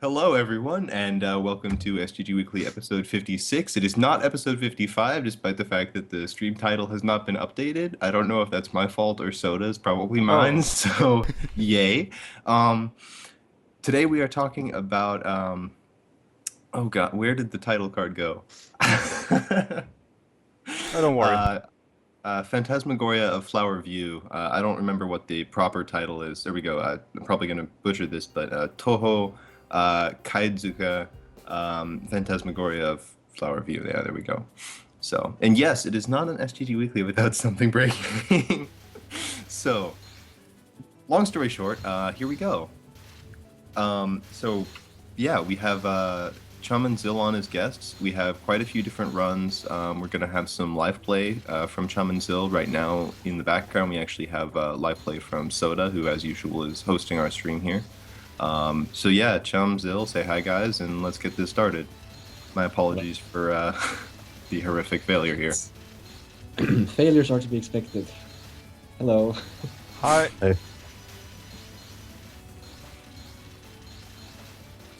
Hello, everyone, and welcome to STG Weekly episode 56. It is not episode 55, despite the fact that the stream title has not been updated. I don't know if that's my fault or Soda's, probably mine, Oh, so yay. Um, Today we are talking about, oh god, where did the title card go? oh, don't worry. uh, Phantasmagoria of Flower View. I don't remember what the proper title is. There we go. I'm probably going to butcher this, but Toho Kaizuka Phantasmagoria of Flower View. Yeah, there we go. So, and yes, it is not an STG Weekly without something breaking. So, long story short, here we go. So, yeah, we have Chum and Zil on as guests. We have quite a few different runs. We're going to have some live play from Chum and Zil right now. In the background, we actually have live play from Soda, who, as usual, is hosting our stream here. So yeah, Chum, Zil, say hi, guys, and let's get this started. My apologies for the horrific failure here. Failures are to be expected. Hello. Hi. Hey.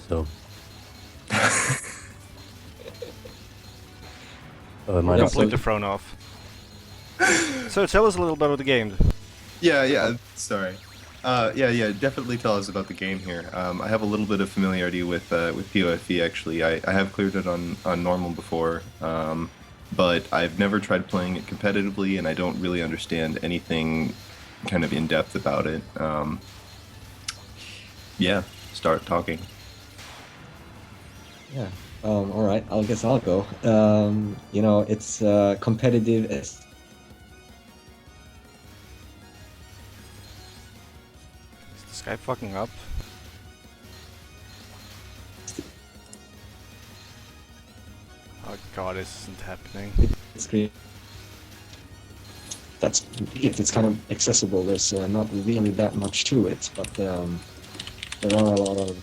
So. Am I not Completely thrown off. So tell us a little bit about the game. Yeah, sorry. Yeah, definitely tell us about the game here. I have a little bit of familiarity with PoFE actually. I have cleared it on normal before, but I've never tried playing it competitively, and I don't really understand anything kind of in depth about it. Yeah, start talking. Yeah. All right. I guess I'll go. It's competitive. Is the Skype fucking up? Oh god, this isn't happening. It's great. That's if it's kind of accessible. There's not really that much to it, but there are a lot of.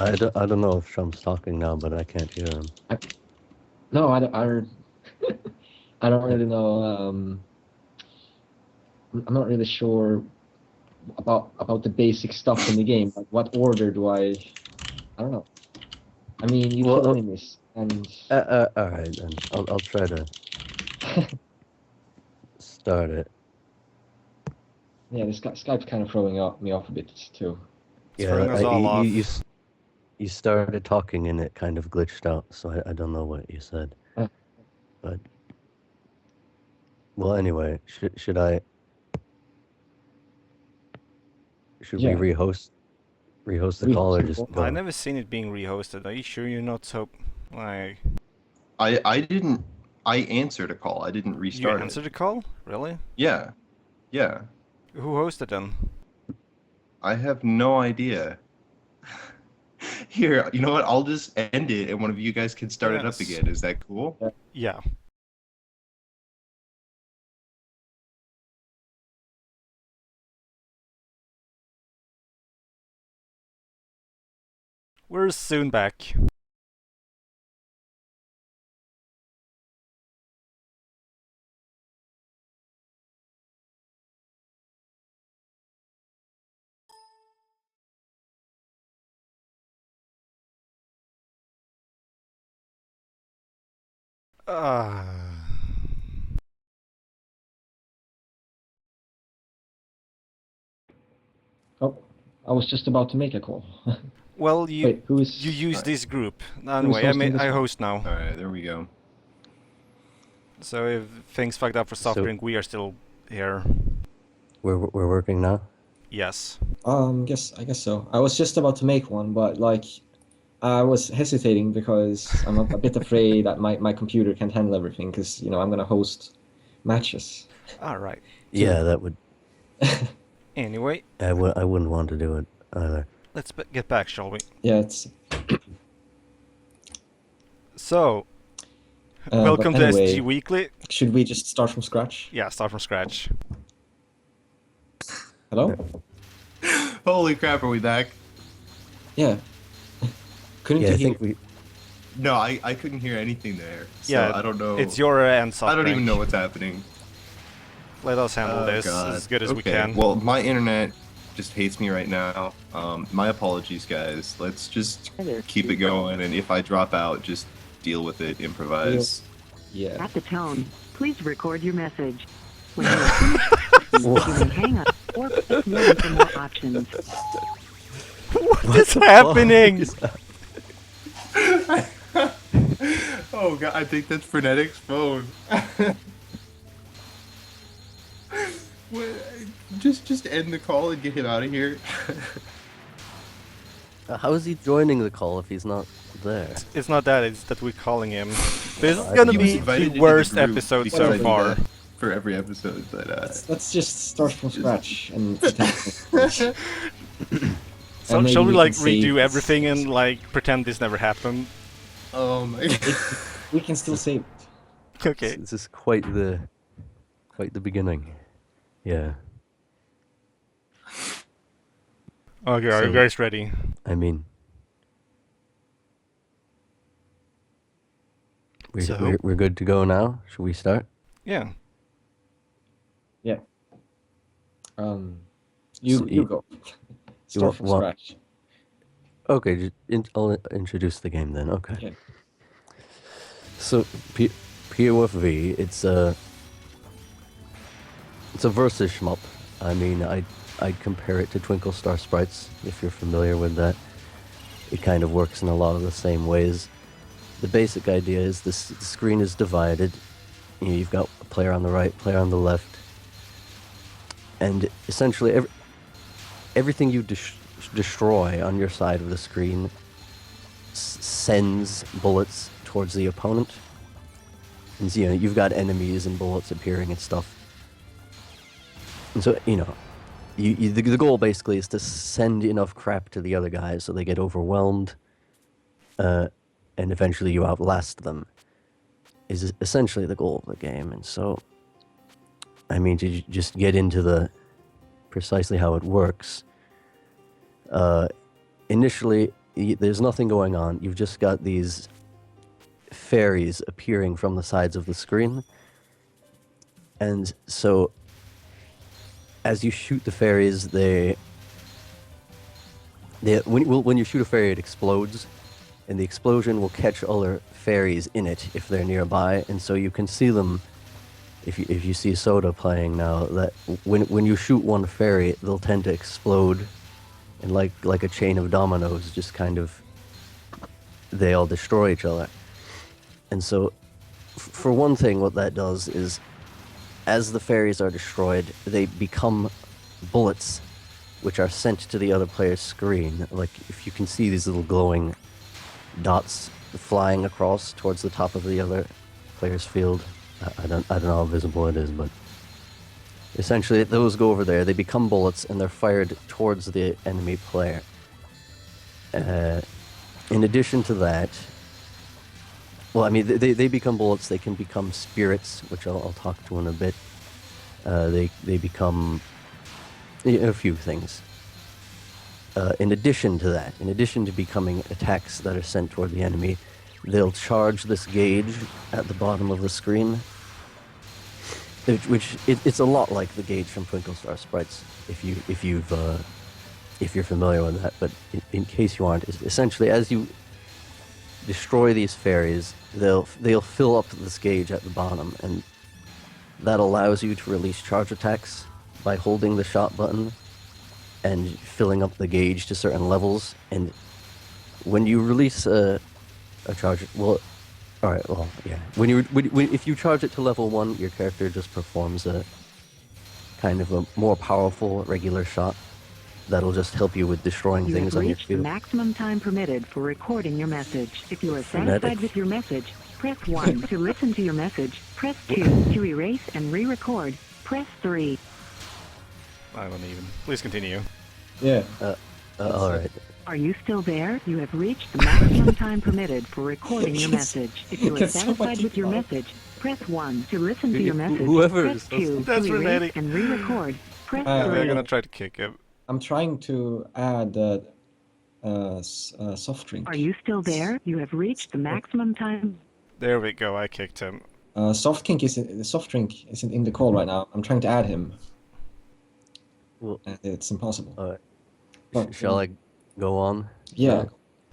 I don't know if Trump's talking now, but I can't hear him. No, I don't really know. I'm not really sure about the basic stuff in the game. Like, what order do I? I don't know. I mean, you kill enemies, and All right, then I'll try to start it. yeah, this Skype's kind of throwing me off a bit too. It's throwing us all off. You started talking and it kind of glitched out, so I don't know what you said. But well, anyway, should we rehost the call or just go? I've never seen it being rehosted. Are you sure you're not so like? I didn't. I answered a call. I didn't restart You answered it. the call? Really? Yeah. Who hosted then? I have no idea. Here, you know what? I'll just end it, and one of you guys can start it up again. Is that cool? Yeah. We're soon back. Oh, I was just about to make a call. Well, you Wait, who is? you use this group. Who's Anyway, hosting this I one? host now. All right, there we go. So if things fucked up for soft So- drink, we are still here. We're working now. Yes. I guess so. I was just about to make one, but like, I was hesitating because I'm a bit afraid that my computer can't handle everything because I'm gonna host matches. All right. Yeah, that would. Anyway, I wouldn't want to do it either. let's get back, shall we? Yeah, it's. So, but welcome to anyway, STG Weekly. Should we just start from scratch? Yeah, start from scratch. Hello? Holy crap, are we back? Yeah. Couldn't Yeah, you I hear? think No, I couldn't hear anything there. So Yeah, I don't know. It's your end soft I don't even drink. know what's happening. Let us handle Oh, this God. as good as we Okay, can. well, my internet just hates me right now. My apologies, guys. Let's just keep it going, and if I drop out, just deal with it, improvise. Yeah. At the tone, please record your message. When you are finished, you may hang up or press 1 for more options. What is happening? Oh god, I think that's Frenetic's phone. What- just end the call and get him out of here. How is he joining the call if he's not there? It's not that, it's that we're calling him. This is I gonna He be was invited the into the worst group episode because so I do far. that for every episode, but Let's just start from scratch and pretend. And maybe Shall we we like can save redo this. everything and like pretend this never happened? oh my god. We can still save it. Okay. This is quite the beginning. Yeah. Okay, are you So- guys ready? I mean, we're good to go now. Should we start? Yeah. You So you go. Start from want- scratch. Okay, I'll introduce the game then. Okay. Okay. So POFV, it's a versus shmup. I mean, I'd compare it to Twinkle Star Sprites if you're familiar with that. It kind of works in a lot of the same ways. The basic idea is the screen is divided. You've got a player on the right, player on the left, and essentially everything you destroy on your side of the screen sends bullets towards the opponent. And so, you've got enemies and bullets appearing and stuff. And so, the goal basically is to send enough crap to the other guys so they get overwhelmed, and eventually you outlast them, is essentially the goal of the game. And so, I mean, to just get into precisely how it works, initially, there's nothing going on. You've just got these fairies appearing from the sides of the screen. And so, as you shoot the fairies, when you shoot a fairy, it explodes, and the explosion will catch other fairies in it if they're nearby, and so you can see them. If you see Soda playing now, that when you shoot one fairy, they'll tend to explode, and like a chain of dominoes, just kind of they all destroy each other. And so, for one thing, what that does is, as the fairies are destroyed, they become bullets, which are sent to the other player's screen. Like, if you can see these little glowing dots flying across towards the top of the other player's field. I don't know how visible it is, but essentially those go over there. They become bullets, and they're fired towards the enemy player. In addition to that, well, I mean, they become bullets. They can become spirits, which I'll talk to in a bit. They become a few things. In addition to that, in addition to becoming attacks that are sent toward the enemy, they'll charge this gauge at the bottom of the screen, it's a lot like the gauge from Twinkle Star Sprites, if you're familiar with that. But in case you aren't, essentially as you destroy these fairies, they'll fill up this gauge at the bottom, and that allows you to release charge attacks by holding the shot button and filling up the gauge to certain levels. And when you release a charge, if you charge it to level 1, your character just performs a kind of a more powerful regular shot that'll just help you with destroying You things have on your reached the field. maximum time permitted for recording your message. If you are satisfied with your message, press 1 to listen to your message. Press 2 to erase and re-record. Press 3. I don't even. Please continue. Yeah. All right. Are you still there? You have reached the maximum time permitted for recording your message. If you are Can somebody satisfied with your keep message, press 1 to listen to your message. Whoever Press is supposed 2 to- That's to erase frenetic. and re-record. Press Uh, We're 3. gonna try to kick him. I'm trying to add soft drink. Are you still there? You have reached the maximum time. There we go. I kicked him. Soft drink isn't in the call right now. I'm trying to add him. Well, And it's impossible. But, shall I go on? Yeah.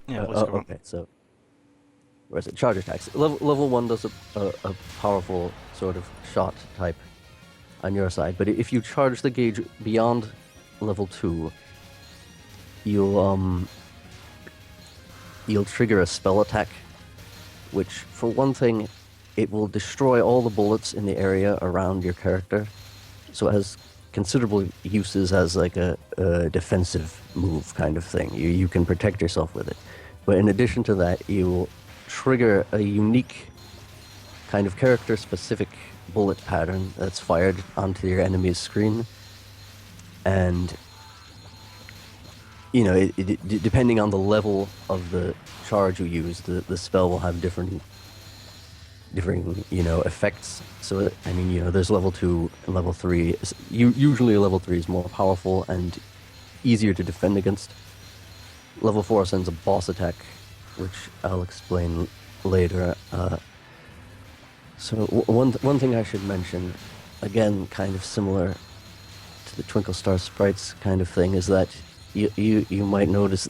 Yeah, let's go on. Okay, so where's it? Charge attacks. Level 1 does a powerful sort of shot type on your side, but if you charge the gauge beyond level 2, you'll trigger a spell attack, which, for one thing, it will destroy all the bullets in the area around your character, so it has considerable uses as like a defensive move kind of thing. You can protect yourself with it. But in addition to that, you will trigger a unique kind of character-specific bullet pattern that's fired onto your enemy's screen. And, you know, depending on the level of the charge you use, the spell will have different, you know, effects. So, I mean, you know, there's level 2 and level 3. Usually level 3 is more powerful and easier to defend against. Level 4 sends a boss attack, which I'll explain later. So one thing I should mention, again, kind of similar to the Twinkle Star Sprites kind of thing, is that you might notice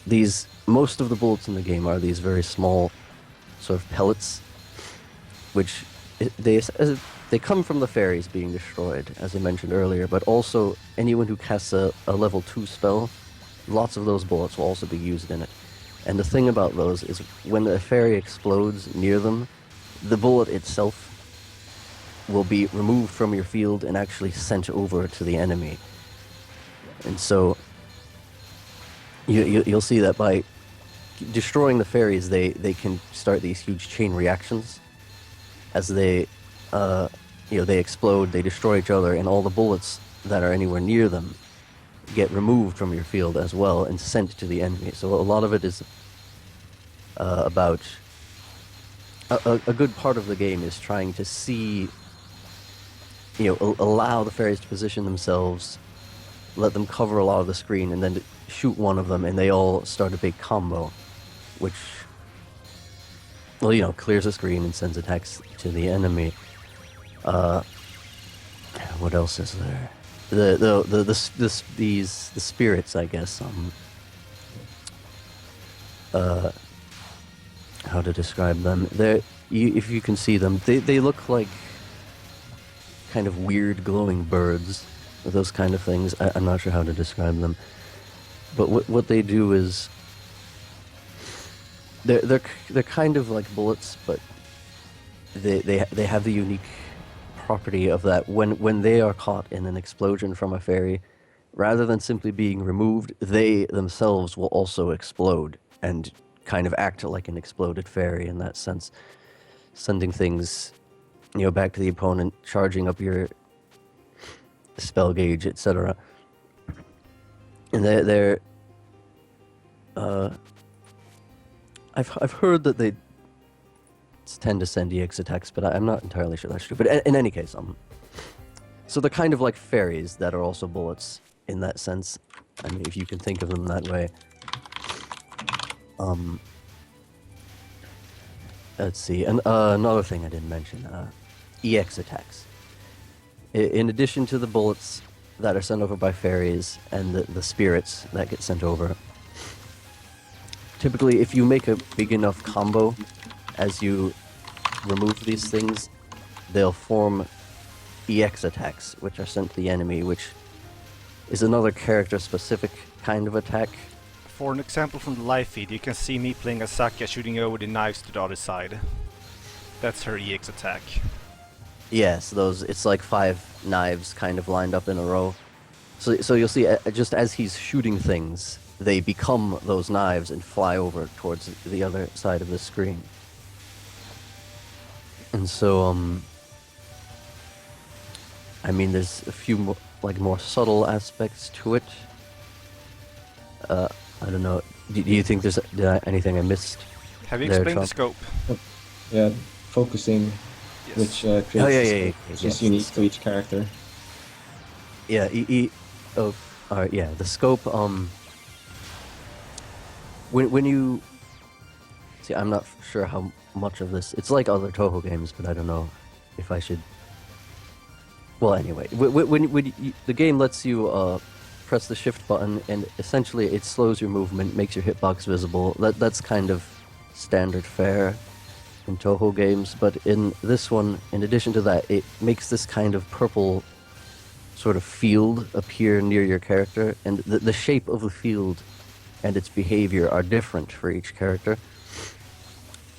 most of the bullets in the game are these very small sort of pellets, which they come from the fairies being destroyed, as I mentioned earlier, but also anyone who casts a level 2 spell, lots of those bullets will also be used in it. And the thing about those is when a fairy explodes near them, the bullet itself will be removed from your field and actually sent over to the enemy. And so you'll see that by destroying the fairies, they can start these huge chain reactions as they explode, they destroy each other, and all the bullets that are anywhere near them get removed from your field as well and sent to the enemy. So a lot of it is about a good part of the game is trying to see, you know, allow the fairies to position themselves, let them cover a lot of the screen, and then to shoot one of them, and they all start a big combo, which, well, you know, clears the screen and sends attacks to the enemy. What else is there? The spirits, I guess. How to describe them? If you can see them, they look like kind of weird glowing birds, those kind of things. I'm not sure how to describe them, but what they do is they're kind of like bullets, but they have the unique property of that when they are caught in an explosion from a fairy, rather than simply being removed, they themselves will also explode and kind of act like an exploded fairy in that sense, sending things, you know, back to the opponent, charging up your spell gauge, etc. And they're I've heard that they tend to send EX attacks, but I'm not entirely sure that's true. But in any case, so they're kind of like fairies that are also bullets in that sense. I mean, if you can think of them that way. Let's see, and another thing I didn't mention, EX attacks. In addition to the bullets that are sent over by fairies and the spirits that get sent over, typically if you make a big enough combo, as you remove these things, they'll form EX attacks, which are sent to the enemy, which is another character-specific kind of attack. For an example from the live feed, you can see me playing Asaka shooting over the knives to the other side. That's her EX attack. Yes, it's like 5 knives kind of lined up in a row. So you'll see, just as he's shooting things, they become those knives and fly over towards the other side of the screen. And so, I mean, there's a few more subtle aspects to it. I don't know. Do you think there's anything I missed? Have you there, explained the Chum? scope? Yeah, focusing, Yes. which creates which Yes, is unique to each character. Yeah, alright, yeah, the scope, when you see, I'm not sure how much of this. It's like other Toho games, but I don't know if I should. Well, anyway, the game lets you press the shift button, and essentially it slows your movement, makes your hitbox visible. That's kind of standard fare in Toho games, but in this one, in addition to that, it makes this kind of purple sort of field appear near your character, and the shape of the field and its behavior are different for each character.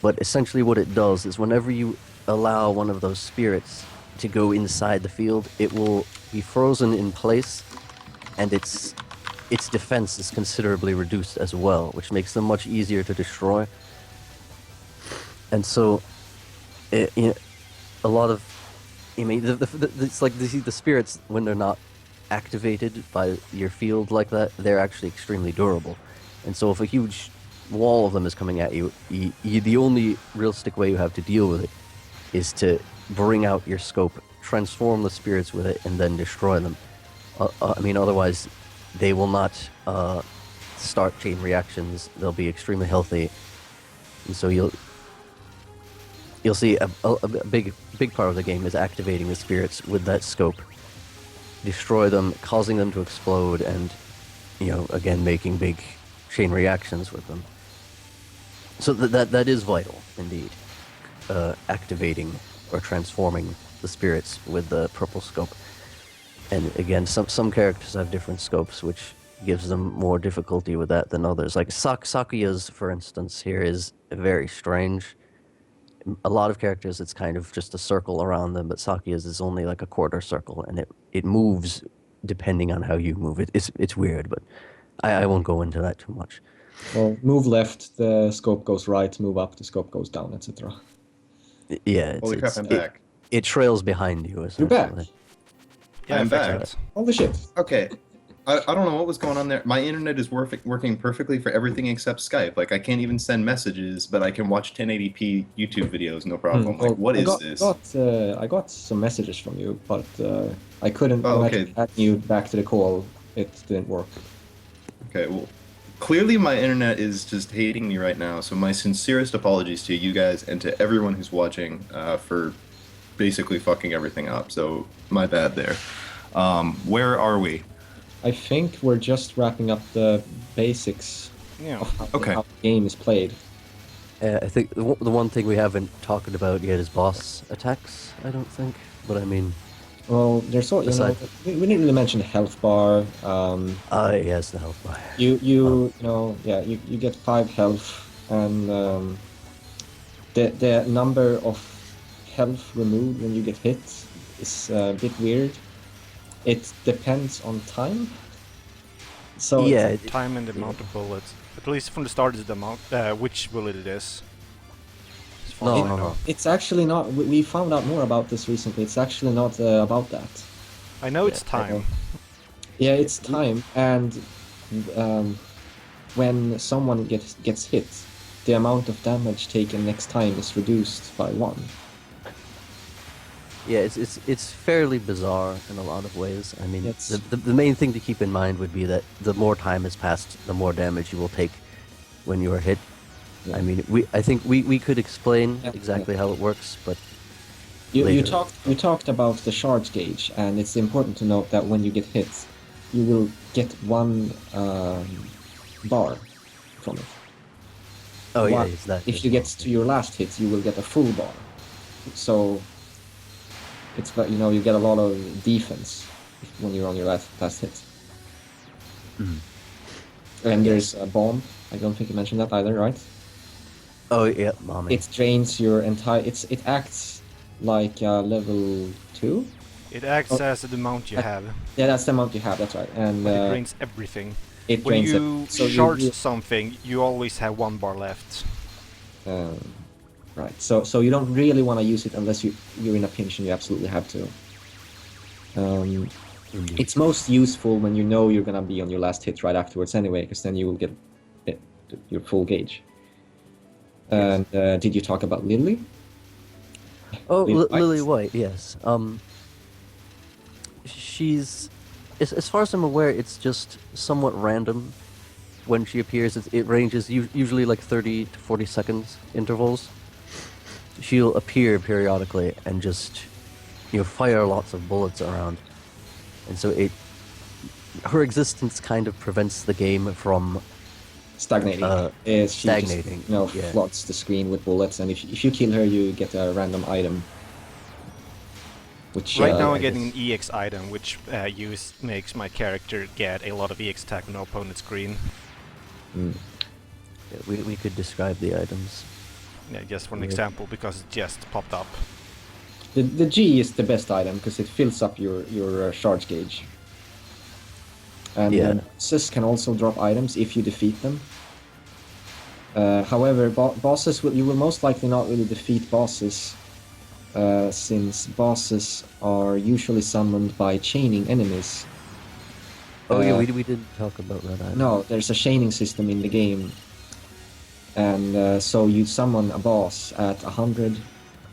But essentially what it does is whenever you allow one of those spirits to go inside the field, it will be frozen in place, and its defense is considerably reduced as well, which makes them much easier to destroy. And so, a lot of, I mean, it's like the spirits, when they're not activated by your field like that, they're actually extremely durable. And so if a huge wall of them is coming at you, the only realistic way you have to deal with it is to bring out your scope, transform the spirits with it, and then destroy them. I mean, otherwise, they will not start chain reactions. They'll be extremely healthy, and so you'll see a big part of the game is activating the spirits with that scope, destroy them, causing them to explode, and again making big chain reactions with them. So that is vital indeed, activating or transforming the spirits with the purple scope. And again, some characters have different scopes, which gives them more difficulty with that than others. Like Sakuya's, for instance, here is very strange. A lot of characters, it's kind of just a circle around them, but Sakuya's is only like a quarter circle, and it moves depending on how you move it. It's weird, but I won't go into that too much. Well, move left, the scope goes right. Move up, the scope goes down, etc. Yeah. Holy crap, I'm back. It trails behind you, essentially. You're back. Yeah, I'm back. effectively. Holy shit. Okay. I don't know what was going on there. My internet is working perfectly for everything except Skype. Like, I can't even send messages, but I can watch 1080p YouTube videos, no problem. Well, Like, what is this? I got some messages from you, but I couldn't add you back to the call. It didn't work. Okay, well, clearly my internet is just hating me right now, so my sincerest apologies to you guys and to everyone who's watching for basically fucking everything up. So, my bad there. Where are we? I think we're just wrapping up the basics Yeah. of how, Okay. how the game is played. I think the one thing we haven't talked about yet is boss attacks, I don't think. But I mean... Well, there's all, we didn't really mention the health bar. yes, the health bar. You get 5 health, and the number of health removed when you get hit is a bit weird. It depends on time. So Yeah, Time and the amount of bullets. At least from the start is the amount, which bullet it is. As far as I know. it's actually not. We found out more about this recently. It's actually not about that. I know it's time. Yeah, it's time, and when someone gets hit, the amount of damage taken next time is reduced by 1. Yeah, it's fairly bizarre in a lot of ways. I mean, It's- the main thing to keep in mind would be that the more time has passed, the more damage you will take when you are hit. Yeah. I mean, I think we could explain Yeah, exactly how it works, but You later. talked about the charge gauge, and it's important to note that when you get hit, you will get 1 bar from it. Oh yeah, One- it's that. If you get to your last hit, you will get a full bar. So it's you get a lot of defense when you're on your last hit. Mhm. And there's a bomb. I don't think you mentioned that either, right? Oh yeah, mommy. It drains your entire. It acts like level 2. It acts as the amount you have, Yeah, that's the amount you have. That's right. And but it drains everything. it When drains you it. So charge you, something, you always have 1 bar left. right. So you don't really want to use it unless you're in a pinch and you absolutely have to. Indeed. It's most useful when you know you're gonna be on your last hit right afterwards anyway, because then you will get your full gauge. And did you talk about Lily? Oh, Lily Lily White. White, yes. She's, as far as I'm aware, it's just somewhat random when she appears, it ranges usually like 30 to 40 seconds intervals. She'll appear periodically and just, fire lots of bullets around. And so her existence kind of prevents the game from Stagnating. She stagnating. Just, floods the screen with bullets, and if you kill her, you get a random item. Which Right now I'm getting an EX item, which makes my character get a lot of EX attack on the opponent's screen. Mm. Yeah, we could describe the items. Yeah, just for an example, because it just popped up. The G is the best item because it fills up your charge gauge. And bosses can also drop items if you defeat them. However, bosses you will most likely not really defeat bosses, since bosses are usually summoned by chaining enemies. Oh yeah, we did talk about that item. No, there's a chaining system in the game, and so you summon a boss at 100,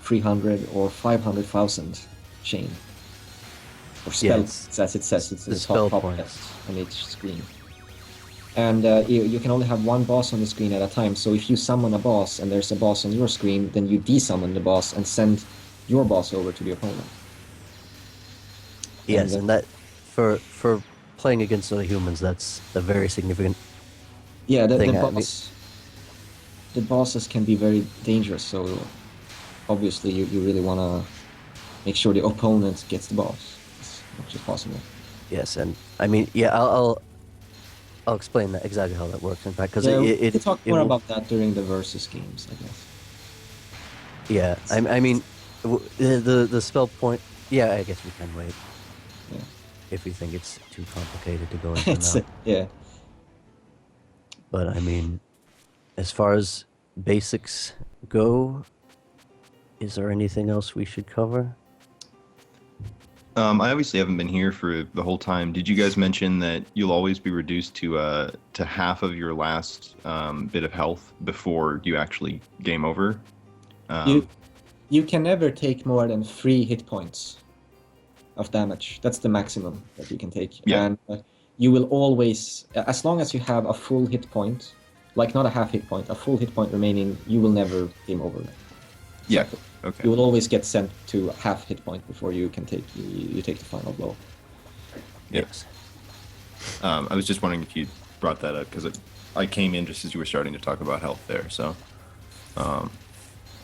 300, or 500,000 chain. Or spells, as it says, it's the top left on each screen. And you can only have one boss on the screen at a time, so if you summon a boss and there's a boss on your screen, then you desummon the boss and send your boss over to the opponent. Yes, and that, for playing against other humans, that's a very significant thing. The bosses can be very dangerous, so obviously you really want to make sure the opponent gets the boss as much as possible. Yes, and I mean, I'll explain that exactly how that works. In fact, because we can talk more about that during the versus games, I guess. Yeah, I mean, the spell point. Yeah, I guess we can wait. Yeah. If we think it's too complicated to go into now. Yeah. But I mean, as far as basics go, is there anything else we should cover? I obviously haven't been here for the whole time. Did you guys mention that you'll always be reduced to half of your last bit of health before you actually game over? You can never take more than 3 hit points of damage. That's the maximum that you can take. Yeah. And you will always, as long as you have a full hit point, like not a half hit point, a full hit point remaining, you will never game over. Yeah. Okay. You will always get sent to a half hit point before you can take the final blow. Yes. I was just wondering if you brought that up because I came in just as you were starting to talk about health there. So,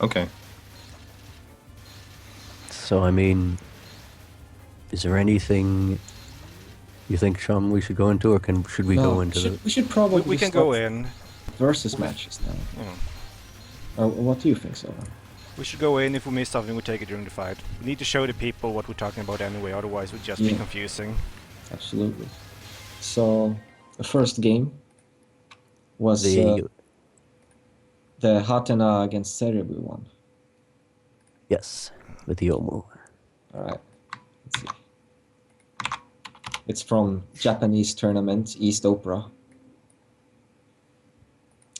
okay. So I mean, is there anything you think, Chum, we should go into, or should we go into we should probably we can go in versus matches now. Yeah. What do you think, Silva? We should go in. If we miss something, we take it during the fight. We need to show the people what we're talking about anyway, otherwise it would just be confusing. Absolutely. So, the first game was the Hatena against Cerebu one. Yes, with Yomu. Alright, let's see. It's from Japanese tournament, East Opera.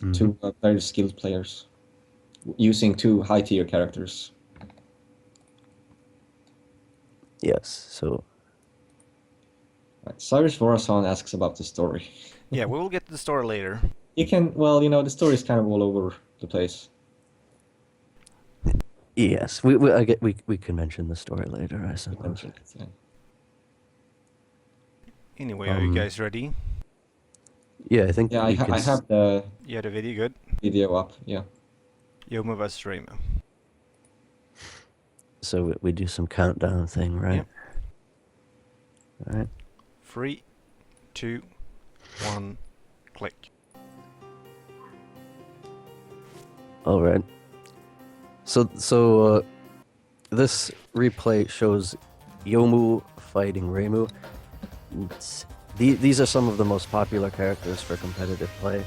Mm-hmm. 2 very skilled players, using 2 high-tier characters. Yes, so... Right. Cyrus Vorasan asks about the story. Yeah, we will get to the story later. You can, the story is kind of all over the place. Yes, we can mention the story later, I suppose. Yeah. Anyway, are you guys ready? Yeah, I think I have the Yeah, the video good? video up, yeah. Yomu vs. Reimu. So we do some countdown thing, right? Yep. Alright. 3, 2, 1, click. Alright. So this replay shows Yomu fighting Reimu. These are some of the most popular characters for competitive play.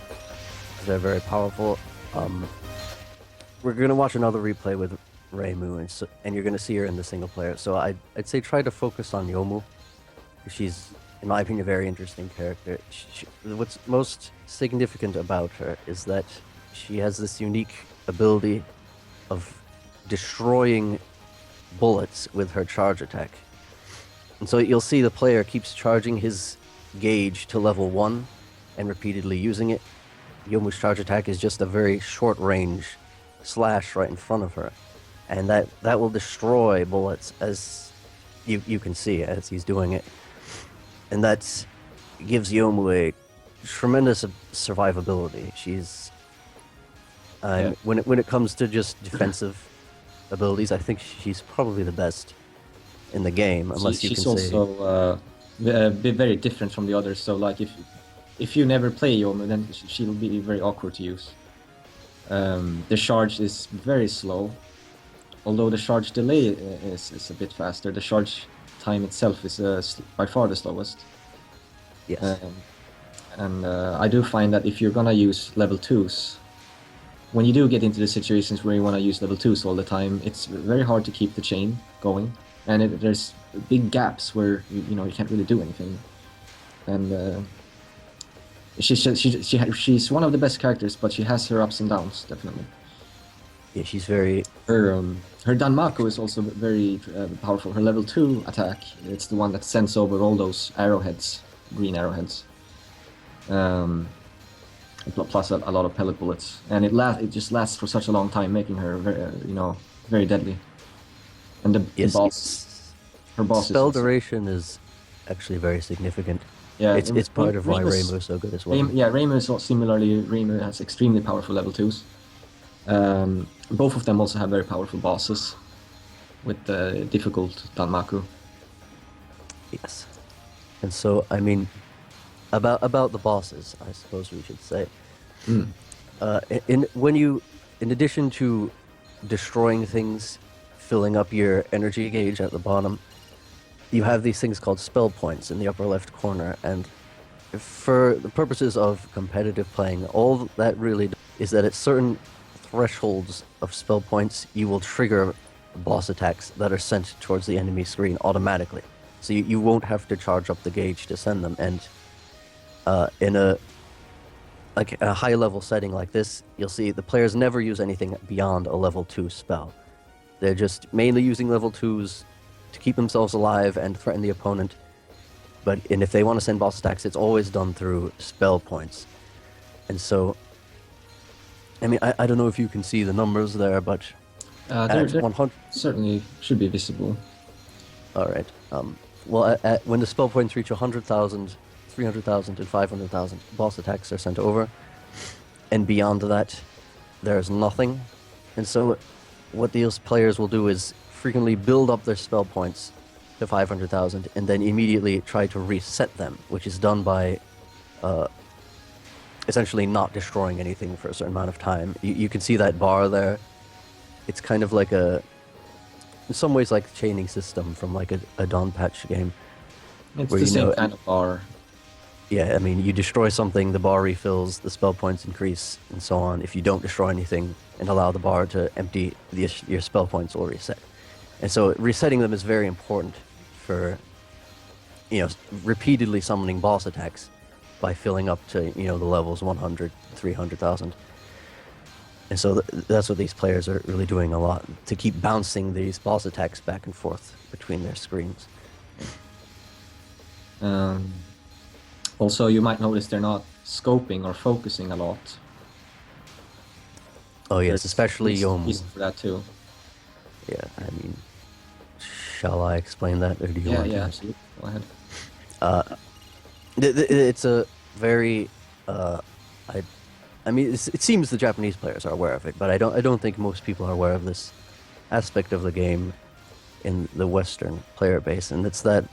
They're very powerful. We're gonna watch another replay with Reimu, and you're gonna see her in the single player. So I'd say try to focus on Yomu. She's, in my opinion, a very interesting character. What's most significant about her is that she has this unique ability of destroying bullets with her charge attack. And so you'll see the player keeps charging his gauge to level 1, and repeatedly using it, Yomu's charge attack is just a very short range slash right in front of her. And that will destroy bullets, as you can see as he's doing it. And that gives Yomu a tremendous survivability. She's when it comes to just defensive abilities, I think she's probably the best in the game, unless she's you can say. also very different from the others. So like if you never play Yomu, then she'll be very awkward to use. The charge is very slow, although the charge delay is a bit faster. The charge time itself is by far the slowest. Yes. And I do find that if you're gonna use level 2s, when you do get into the situations where you want to use level 2s all the time, it's very hard to keep the chain going, and there's big gaps where you can't really do anything. And she's one of the best characters, but she has her ups and downs, definitely. Yeah, she's very. Her Danmaku is also very powerful. Her level 2 attack, it's the one that sends over all those arrowheads, green arrowheads. Plus a lot of pellet bullets, and it just lasts for such a long time, making her very deadly. And the boss, her boss spell is duration is actually very significant. Yeah, it's part of why Reimu is so good as well. Reimu is similarly. Reimu has extremely powerful level 2s. Both of them also have very powerful bosses with difficult Danmaku. Yes, and so I mean. About the bosses, I suppose we should say. In addition to destroying things, filling up your energy gauge at the bottom, you have these things called spell points in the upper left corner, and for the purposes of competitive playing, all that really is that at certain thresholds of spell points, you will trigger boss attacks that are sent towards the enemy screen automatically. So you won't have to charge up the gauge to send them, and in a high level setting like this, you'll see the players never use anything beyond a level 2 spell. They're just mainly using level 2s to keep themselves alive and threaten the opponent. And if they want to send boss attacks, it's always done through spell points. And so, I mean, I don't know if you can see the numbers there, but at 100 certainly should be visible. All right. Well, when the spell points reach 100,000. 300,000 and 500,000 boss attacks are sent over, and beyond that there's nothing. And so what these players will do is frequently build up their spell points to 500,000 and then immediately try to reset them, which is done by essentially not destroying anything for a certain amount of time. You can see that bar there. It's kind of like in some ways like a chaining system from like a Dawn Patch game. It's the same kind of bar. Yeah, I mean, you destroy something, the bar refills, the spell points increase, and so on. If you don't destroy anything and allow the bar to empty, your spell points will reset. And so resetting them is very important for, repeatedly summoning boss attacks by filling up to, the levels 100, 300,000. And so that's what these players are really doing a lot, to keep bouncing these boss attacks back and forth between their screens. Also, you might notice they're not scoping or focusing a lot. Oh yes, especially Yomu. Reason for that too. Yeah, I mean, shall I explain that, or do you want to? Yeah, absolutely. Go ahead. It's a very, I mean, it seems the Japanese players are aware of it, but I don't think most people are aware of this aspect of the game in the Western player base, and it's that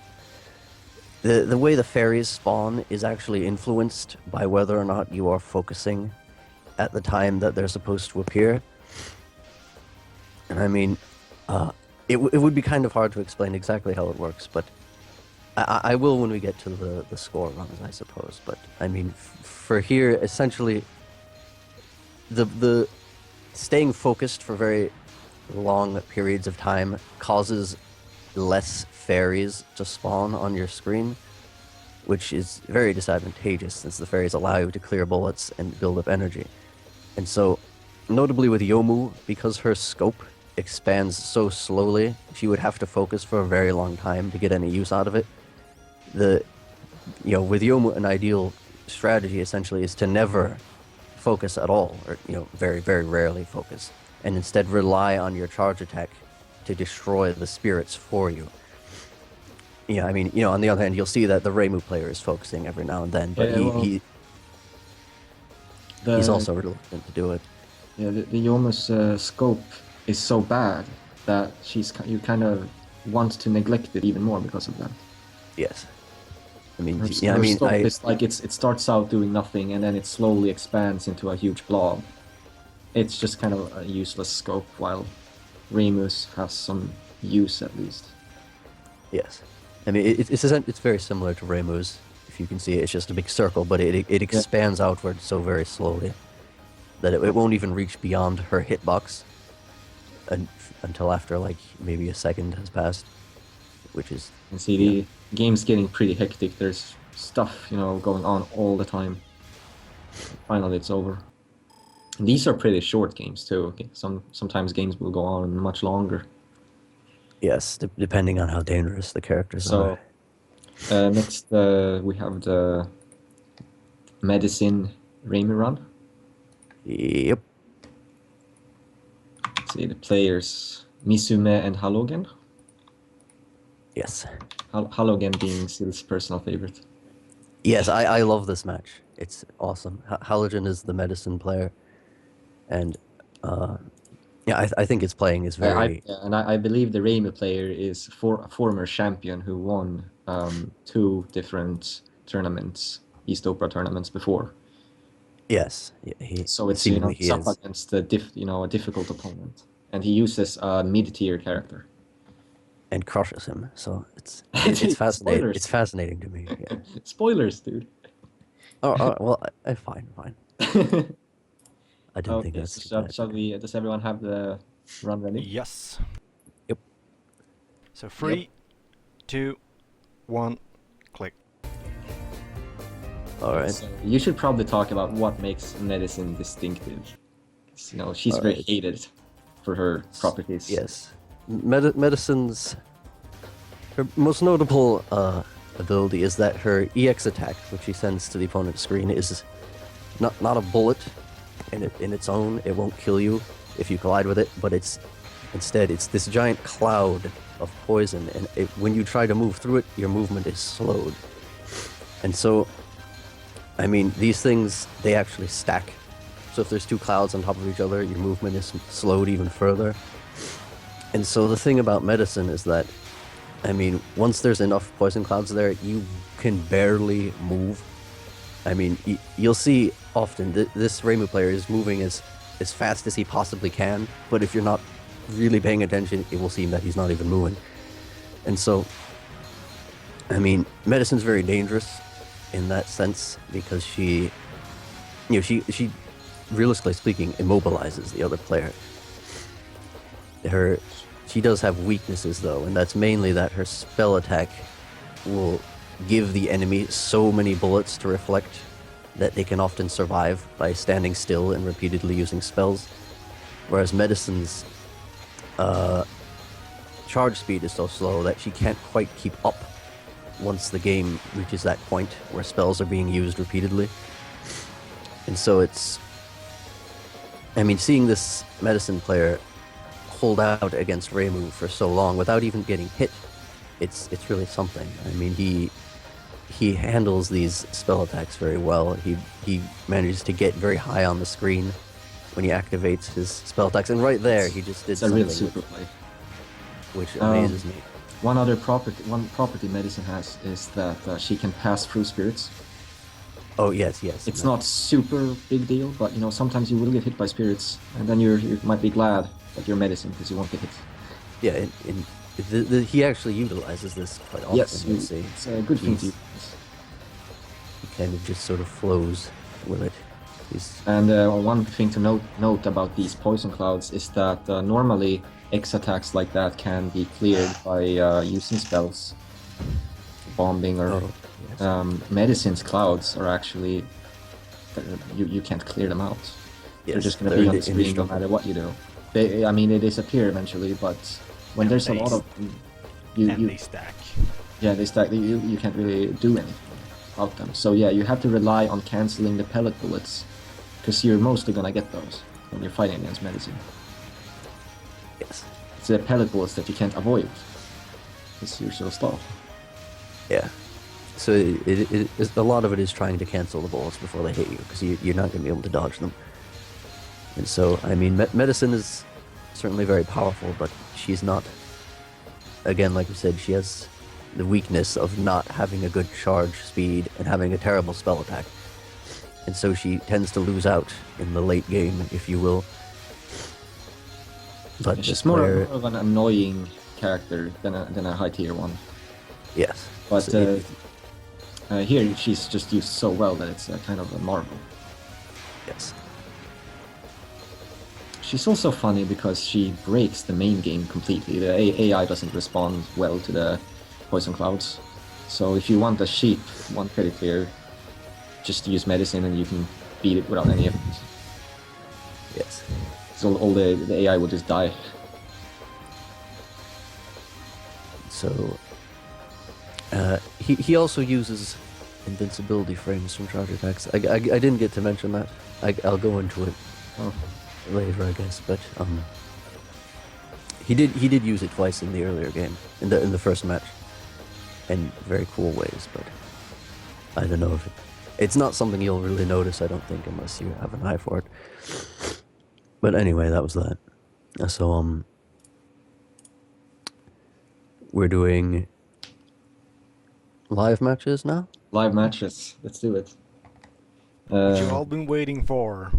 the way the fairies spawn is actually influenced by whether or not you are focusing at the time that they're supposed to appear. And I mean, it would be kind of hard to explain exactly how it works, but I will when we get to the score runs, I suppose. But I mean, for here, essentially, the staying focused for very long periods of time causes less fairies to spawn on your screen, which is very disadvantageous since the fairies allow you to clear bullets and build up energy. And so, notably with Yomu, because her scope expands so slowly, she would have to focus for a very long time to get any use out of it. With Yomu, an ideal strategy essentially is to never focus at all, or very, very rarely focus, and instead rely on your charge attack to destroy the spirits for you. Yeah, I mean, on the other hand, you'll see that the Reimu player is focusing every now and then, but he's also reluctant to do it. Yeah, the Yomu's scope is so bad that you kind of want to neglect it even more because of that. Yes. I mean, It's like it starts out doing nothing and then it slowly expands into a huge blob. It's just kind of a useless scope, while Reimu's has some use at least. Yes. I mean, it's very similar to Reimu's. If you can see it, it's just a big circle, but it expands outward so very slowly that it won't even reach beyond her hitbox until after like maybe a second has passed, which is. You see, the game's getting pretty hectic. There's stuff, going on all the time. Finally, it's over. And these are pretty short games too. Sometimes games will go on much longer. Yes, depending on how dangerous the characters are. Next, we have the Medicine Reimu run. Yep. Let's see, the players Misume and Halogen. Yes. Halogen being Zil's personal favorite. Yes, I love this match. It's awesome. Halogen is the medicine player, and I think its playing is very. I believe the Reimu player is a former champion who won 2 different tournaments, East Opera tournaments before. Yes, so it's up against a difficult opponent, and he uses a mid-tier character. And crushes him, so it's fascinating. Spoilers. It's fascinating to me. Yeah. Spoilers, dude. Oh well, fine. I didn't think that's. Shall we? Does everyone have the run ready? Yes. Yep. So 3, 2, 1, click. All right. So you should probably talk about what makes Medicine distinctive. She's very hated for her properties. Yes. Medicine's her most notable ability is that her EX attack, which she sends to the opponent's screen, is not a bullet in its own. It won't kill you if you collide with it, but instead it's this giant cloud of poison, and when you try to move through it, your movement is slowed. And so, I mean, these things, they actually stack. So if there's 2 clouds on top of each other, your movement is slowed even further. And so the thing about medicine is that, I mean, once there's enough poison clouds there, you can barely move. I mean, you'll see often this Reimu player is moving as fast as he possibly can, but if you're not really paying attention, it will seem that he's not even moving. And so, I mean, medicine's very dangerous in that sense because she realistically speaking, immobilizes the other player. She does have weaknesses though, and that's mainly that her spell attack will give the enemy so many bullets to reflect that they can often survive by standing still and repeatedly using spells, whereas medicine's charge speed is so slow that she can't quite keep up once the game reaches that point where spells are being used repeatedly. And so seeing this medicine player hold out against Reimu for so long without even getting hit, it's really something. I mean, he handles these spell attacks very well. He manages to get very high on the screen when he activates his spell attacks, and right there he just did it's a real super play, which amazes me. One property medicine has is that she can pass through spirits. Oh yes. It's not super big deal, but sometimes you will get hit by spirits, and then you might be glad that you're medicine because you won't get hit. Yeah, he actually utilizes this quite often. Yes, it's a good thing to use. He kind of just sort of flows with it. And one thing to note about these poison clouds is that normally X attacks like that can be cleared by using spells, bombing, or medicine's clouds are actually you can't clear them out. Yes, they're just going to be on the screen no matter what you do. They disappear eventually, but when there's a lot of them, they stack. Yeah, they stack. You can't really do anything out them. So yeah, you have to rely on canceling the pellet bullets, because you're mostly gonna get those when you're fighting against medicine. Yes. It's the pellet bullets that you can't avoid, because you're so slow. Yeah. So a lot of it is trying to cancel the bullets before they hit you, because you're not going to be able to dodge them. And so, I mean, medicine is certainly very powerful, but she's not, again, like we said, she has the weakness of not having a good charge speed and having a terrible spell attack. And so she tends to lose out in the late game, if you will. But She's more of an annoying character than a high tier one. Yes. But So here she's just used so well that it's kind of a marvel. yes. She's also funny because she breaks the main game completely. The AI doesn't respond well to the poison clouds. So if you want a cheap one credit clear, just use medicine and you can beat it without any effort. Yes. So all the AI will just die. So he also uses invincibility frames from charge attacks. I didn't get to mention that. I'll go into it Oh. later, I guess. But he did use it twice in the earlier game, in the first match, in very cool ways. But I don't know if it's not something you'll really notice. I don't think, unless you have an eye for it. But anyway, that was that. So we're doing live matches now. Live matches. Let's do it. What you've all been waiting for.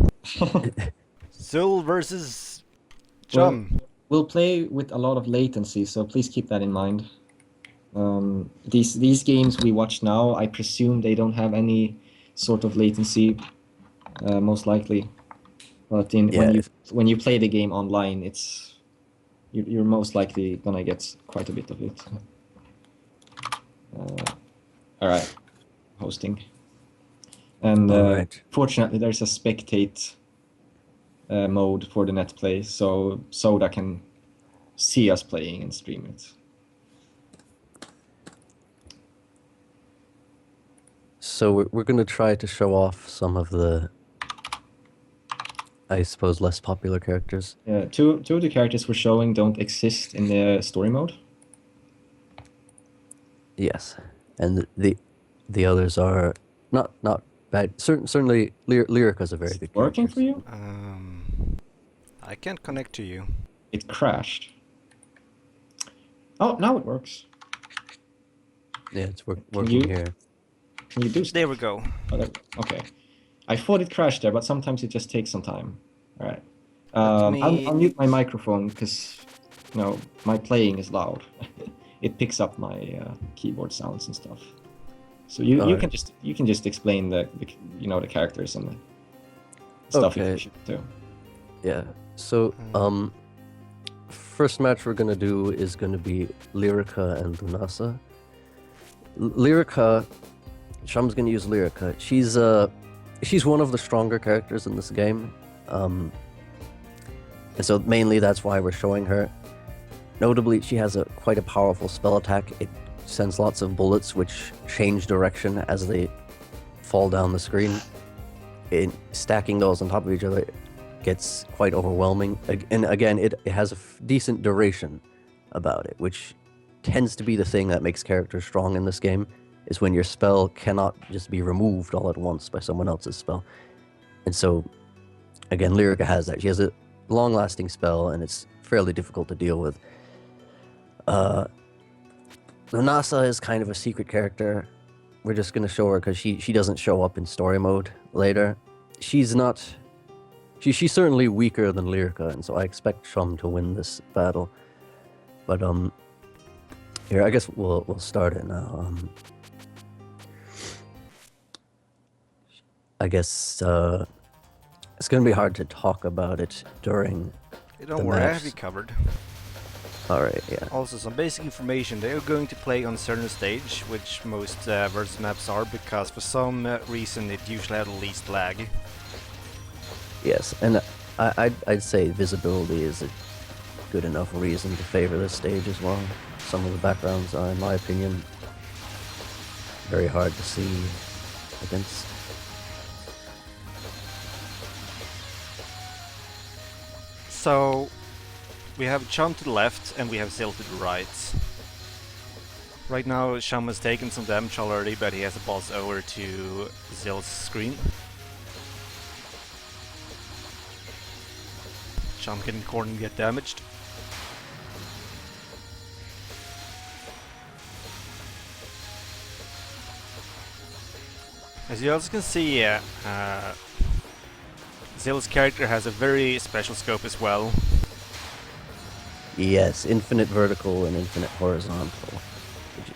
Zil versus Chum. We'll play with a lot of latency, so please keep that in mind. These games we watch now, I presume they don't have any sort of latency, most likely. But when you play the game online, you're most likely gonna get quite a bit of it. All right, hosting, and Alright. fortunately there's a spectate mode for the net play, so Soda can see us playing and stream it. So we're going to try to show off some of the, I suppose, less popular characters. Two of the characters we're showing don't exist in the story mode. Yes, and the others are not bad. Certainly, Lyrica's a very good Working character. for you? I can't connect to you. It crashed. Oh, now it works. Yeah, it's working you- here. Can you do There we go. Okay. I thought it crashed there, but sometimes it just takes some time. All right. me- I'll mute my microphone because, my playing is loud. It picks up my keyboard sounds and stuff. So you Alright. can just explain the characters and the stuff Okay. you should do. Yeah. So first match we're gonna do is gonna be Lyrica and Lunasa. Lyrica, Chum's gonna use Lyrica. She's one of the stronger characters in this game, and so mainly that's why we're showing her. Notably, she has quite a powerful spell attack. It sends lots of bullets which change direction as they fall down the screen. Stacking those on top of each other gets quite overwhelming. And again, it has a decent duration about it, which tends to be the thing that makes characters strong in this game, is when your spell cannot just be removed all at once by someone else's spell. And so, again, Lyrica has that. She has a long-lasting spell, and it's fairly difficult to deal with. Lunasa is kind of a secret character. We're just going to show her because she doesn't show up in story mode later. She's certainly weaker than Lyrica, and so I expect Chum to win this battle. But here, I guess we'll start it now. I guess it's gonna be hard to talk about it during. Don't the worry, I match. have you covered. All right, yeah. Also, some basic information. They are going to play on certain stage, which most versus maps are, because for some reason it usually has the least lag. Yes, and I'd say visibility is a good enough reason to favor this stage as well. Some of the backgrounds are, in my opinion, very hard to see. against. So we have Chum to the left and we have Zil to the right. Right now Chum has taken some damage already, but he has a boss over to Zil's screen. Chum can corner and get damaged. As you also can see, Zil's character has a very special scope as well. Yes, infinite vertical and infinite horizontal.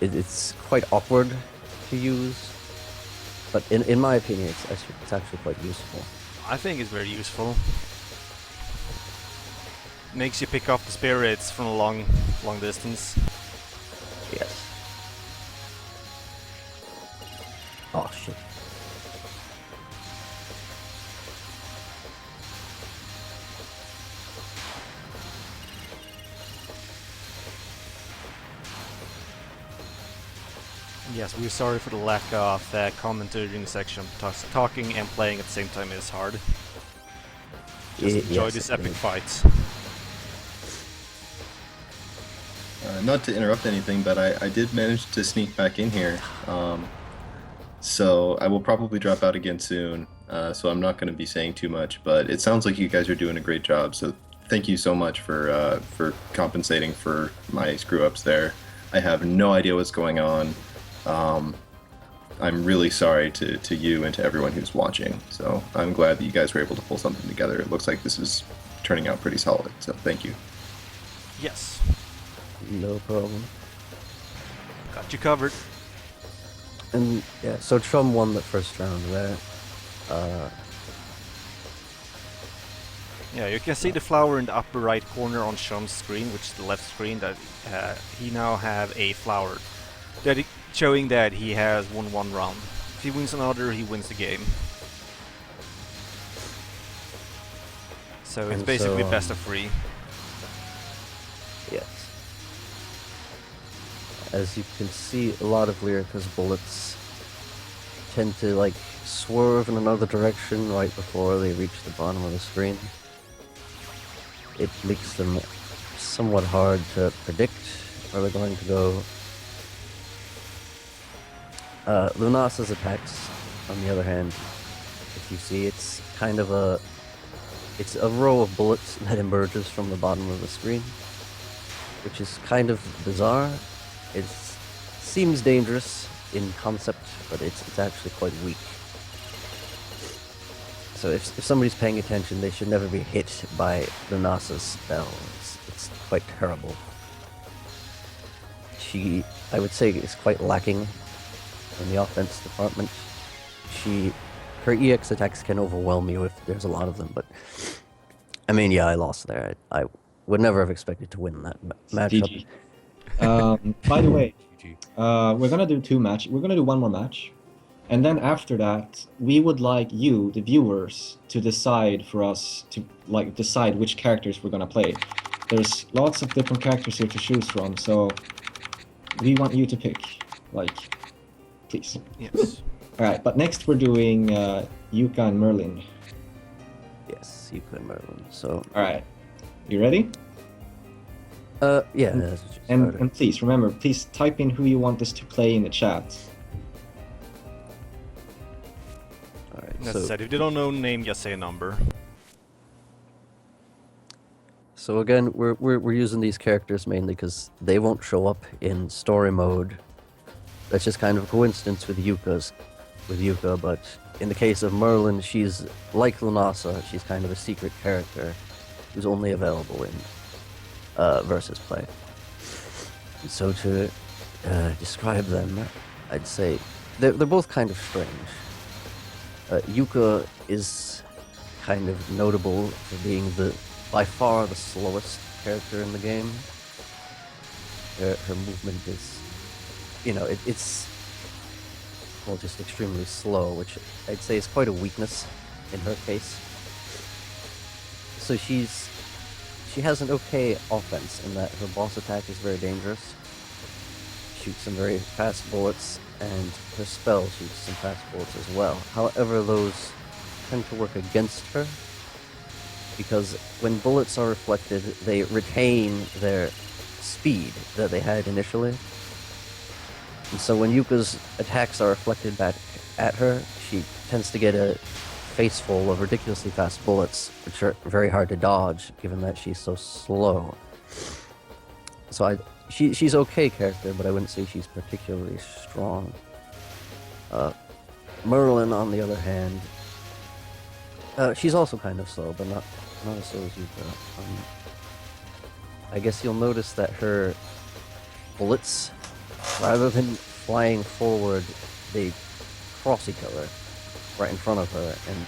It's quite awkward to use, but in my opinion, it's actually quite useful. I think it's very useful. Makes you pick off the spirits from a long distance. Yes. Oh shit. Yes, we're sorry for the lack of commentary during the section. Talking and playing at the same time is hard. Just enjoy Yes, this it epic is. fight. Not to interrupt anything, but I did manage to sneak back in here. So I will probably drop out again soon. So I'm not going to be saying too much, but it sounds like you guys are doing a great job. So thank you so much for compensating for my screw ups there. I have no idea what's going on. I'm really sorry to you and to everyone who's watching. So I'm glad that you guys were able to pull something together. It looks like this is turning out pretty solid. So thank you. Yes, No problem. got you covered. And yeah, so Chum won the first round there. Yeah, you can see the flower in the upper right corner on Chum's screen, which is the left screen, that he now have a flower. Showing that he has won one round. If he wins another, he wins the game. So it's And basically so, best of 3. Yes. As you can see, a lot of Lyrica's bullets tend to like swerve in another direction right before they reach the bottom of the screen. It makes them somewhat hard to predict where they're going to go. Lunasa's attacks, on the other hand, if you see, it's kind of it's a row of bullets that emerges from the bottom of the screen, which is kind of bizarre. It seems dangerous in concept, but it's actually quite weak. So if somebody's paying attention, they should never be hit by Lunasa's spell. It's quite terrible. She, I would say, is quite lacking in the offense department. Her EX attacks can overwhelm you if there's a lot of them, but I mean, yeah, I lost there. I would never have expected to win that matchup. GG. By the way, we're gonna do 2 matches. We're gonna do 1 more match, and then after that, we would like you, the viewers, to decide for us to decide which characters we're gonna play. There's lots of different characters here to choose from, so we want you to pick. Please. Yes. All right, but next we're doing Yuka and Merlin. Yes, you could Merlin. So, All right, you ready? yeah. And please remember, please type in who you want us to play in the chat. All right. As I So, said, if you don't know the name, just say a number. so again, we're using these characters mainly because they won't show up in story mode. That's just kind of a coincidence with Yuka, but in the case of Merlin, she's like Lunasa, she's kind of a secret character who's only available in versus play. And so to describe them, I'd say they're both kind of strange. Yuka is kind of notable for being by far the slowest character in the game. Her movement is, it's well, just extremely slow, which I'd say is quite a weakness in her case. So she has an okay offense in that her boss attack is very dangerous. Shoots some very fast bullets, and her spell shoots some fast bullets as well. However, those tend to work against her, because when bullets are reflected, they retain their speed that they had initially. And so when Yuka's attacks are reflected back at her, she tends to get a face full of ridiculously fast bullets, which are very hard to dodge, given that she's so slow. So she's okay character, but I wouldn't say she's particularly strong. Merlin, on the other hand, she's also kind of slow, but not as slow as Yuka. I guess you'll notice that her bullets, rather than flying forward, they cross each other right in front of her and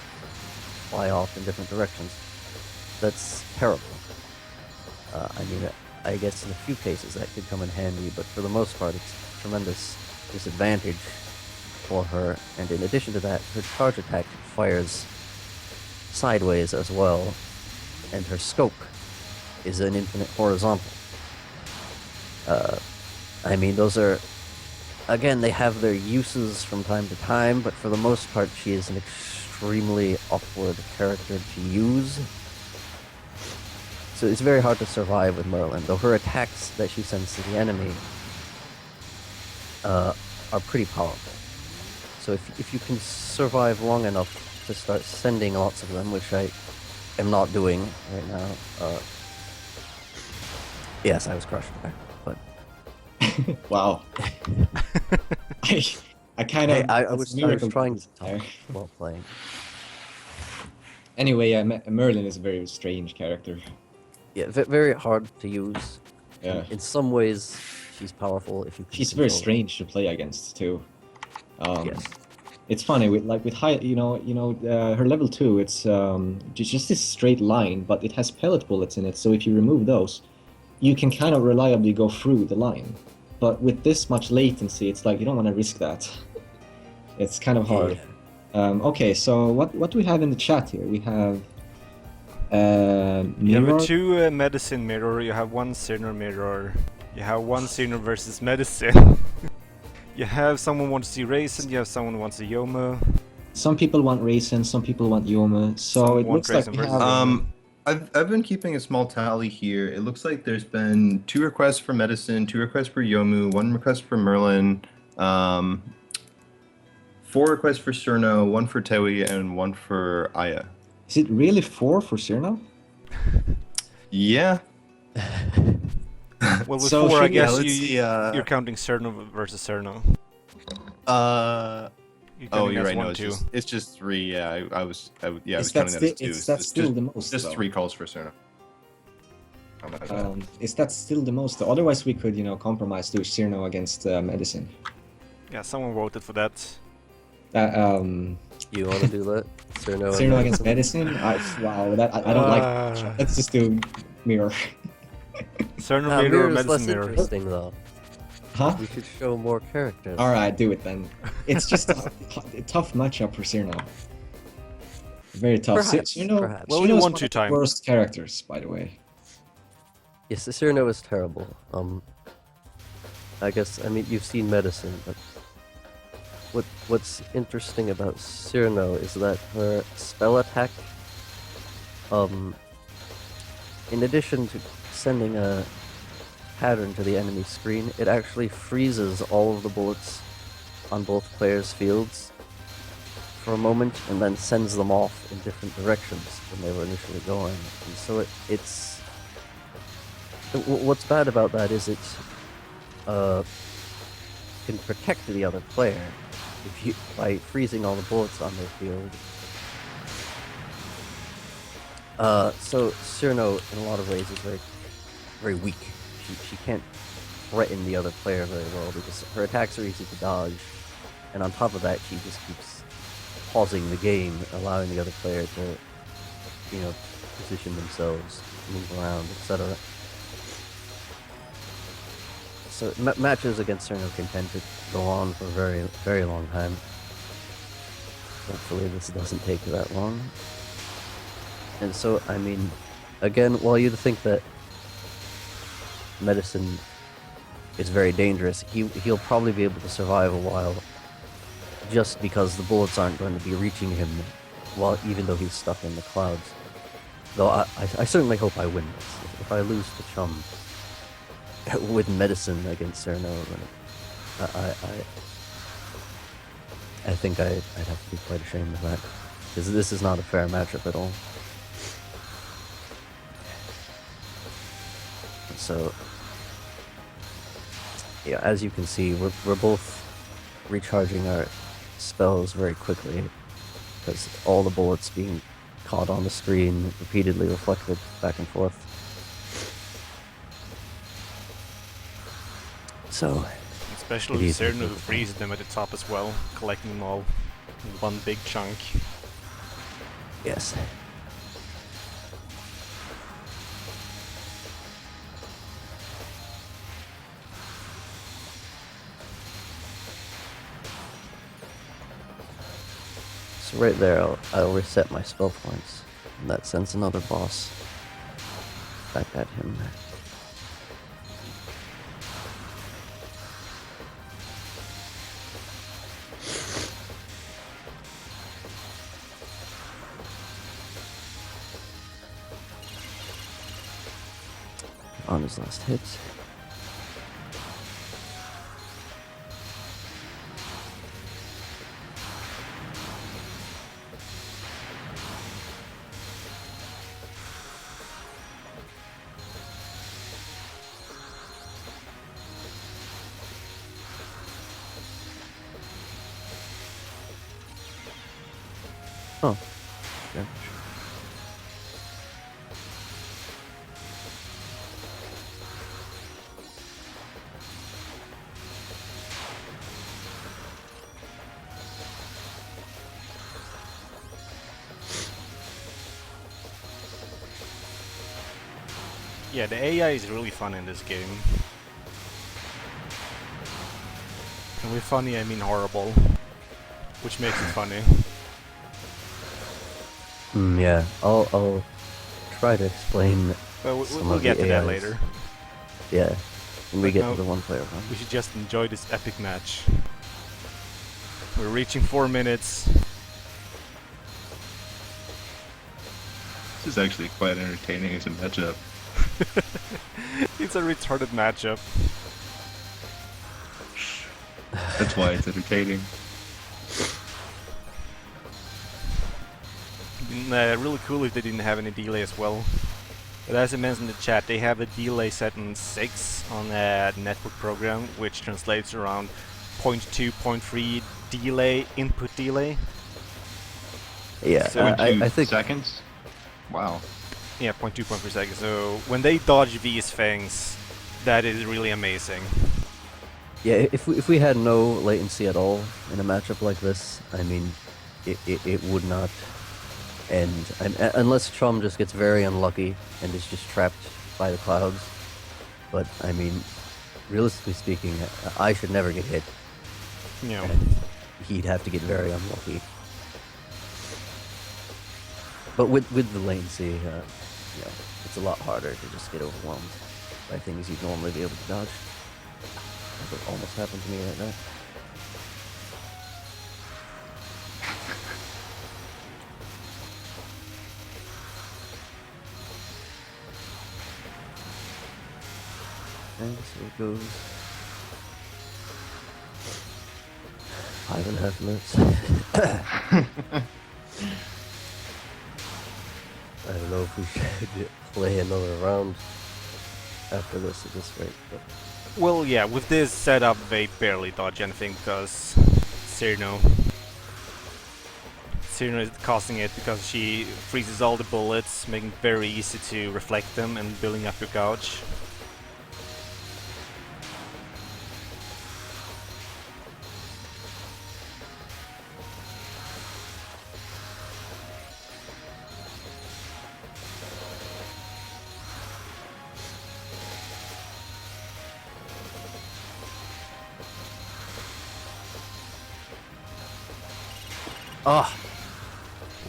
fly off in different directions. That's terrible. I mean, I guess in a few cases that could come in handy, but for the most part it's a tremendous disadvantage for her. And in addition to that, her charge attack fires sideways as well, and her scope is an infinite horizontal. I mean, those are, again, they have their uses from time to time, but for the most part she is an extremely awkward character to use. So it's very hard to survive with Merlin, though her attacks that she sends to the enemy are pretty powerful. So if you can survive long enough to start sending lots of them, which I am not doing right now, yes, I was crushed there, but... Wow. I kind of... I was trying to talk while playing. Anyway, Merlin is a very strange character. Yeah, very hard to use. Yeah. In some ways, she's powerful if you can She's very control her. strange to play against too. Yes. It's funny with high, her level 2. It's just this straight line, but it has pellet bullets in it. So if you remove those, you can kind of reliably go through the line. But with this much latency, it's like you don't want to risk that. It's kind of hard. Yeah. Okay, so what do we have in the chat here? We have You have mirror. a 2 medicine mirror, you have 1 sinner mirror, you have 1 sinner versus medicine. You have someone wants to see Raisin, you have someone who wants to Yomo. Some people want Raisin, some people want Yoma. So Some it want looks like Raisin we versus have. I've been keeping a small tally here. It looks like there's been 2 requests for medicine, 2 requests for Yomu, 1 request for Merlin, 4 requests for Cerno, 1 for Tewi, and 1 for Aya. Is it really 4 for Cyrano? Yeah. Well, with So 4 I should we- guess let's see, you're counting Cerno versus Cerno. You're Oh, counting you're as right. No, 1, 2. it's just 3. Yeah, I was counting Is that that as 2. that's still the most? Just though? 3 calls for Cerno. Oh, my bad. Is that still the most? Though? Otherwise, we could compromise do Cyrano against medicine. Yeah, someone voted for that. You want to do that? Cyrano Cyrano against medicine? Wow, I don't like. Let's just do mirror. Cerno mirror or mirror is less medicine mirror? interesting, though. Huh? We should show more characters. All right, do it then. It's just a tough matchup for Cyrano. Very tough. Perhaps, Cyrano, perhaps. Well, Cyrano's you one want of to the time. worst characters, by the way. Yes, the Cyrano is terrible. I guess, I mean, you've seen medicine, but what's interesting about Cyrano is that her spell attack, in addition to sending a pattern to the enemy screen, it actually freezes all of the bullets on both players' fields for a moment and then sends them off in different directions than they were initially going. And so it's... What's bad about that is it can protect the other player by freezing all the bullets on their field. So Cyrano, in a lot of ways, is very, very weak. She can't threaten the other player very well because her attacks are easy to dodge, and on top of that, she just keeps pausing the game, allowing the other player to, position themselves, move around, etc. So matches against Cyrano can tend to go on for a very, very long time. Hopefully this doesn't take that long. And so, I mean, again, while you'd think that medicine it's very dangerous. He'll probably be able to survive a while, just because the bullets aren't going to be reaching him, even though he's stuck in the clouds. Though I certainly hope I win this. If I lose to Chum with medicine against Cyrano, then I think I'd have to be quite ashamed of that, because this is not a fair matchup at all. So, yeah, as you can see, we're both recharging our spells very quickly, because all the bullets being caught on the screen, repeatedly reflected back and forth. So, especially Cyrano, who freezes them at the top as well, collecting them all in one big chunk. Yes. So right there, I'll reset my spell points, and that sends another boss back at him. On his last hit. Oh. Yeah. Yeah, the AI is really fun in this game. And with funny, I mean horrible, which makes it funny. Yeah, I'll try to explain. But some we'll of get the to that AIs. later. Yeah, when we But get no, to the one-player one. We should just enjoy this epic match. We're reaching 4 minutes. This is actually quite entertaining as a matchup. It's a retarded matchup. That's why it's entertaining. Really cool if they didn't have any delay as well. But as I mentioned in the chat, they have a delay set in 6 on a network program, which translates around 0.2, 0.3 delay, input delay. Yeah, So I think seconds. Wow. Yeah, 0.2, 0.3 seconds. So when they dodge these things, that is really amazing. Yeah, if we had no latency at all in a matchup like this, I mean, it would not end. Unless Chum just gets very unlucky and is just trapped by the clouds. But, I mean, realistically speaking, I should never get hit. Yeah. And he'd have to get very unlucky. But with the latency, you know, it's a lot harder to just get overwhelmed by things you'd normally be able to dodge. That almost happened to me right now. And so it goes. 5.5 minutes. I don't know if we should play another round after this at this rate, but... Well, yeah, with this setup, they barely dodge anything because Cyrano is causing it because she freezes all the bullets, making it very easy to reflect them and building up your gouge. Ah!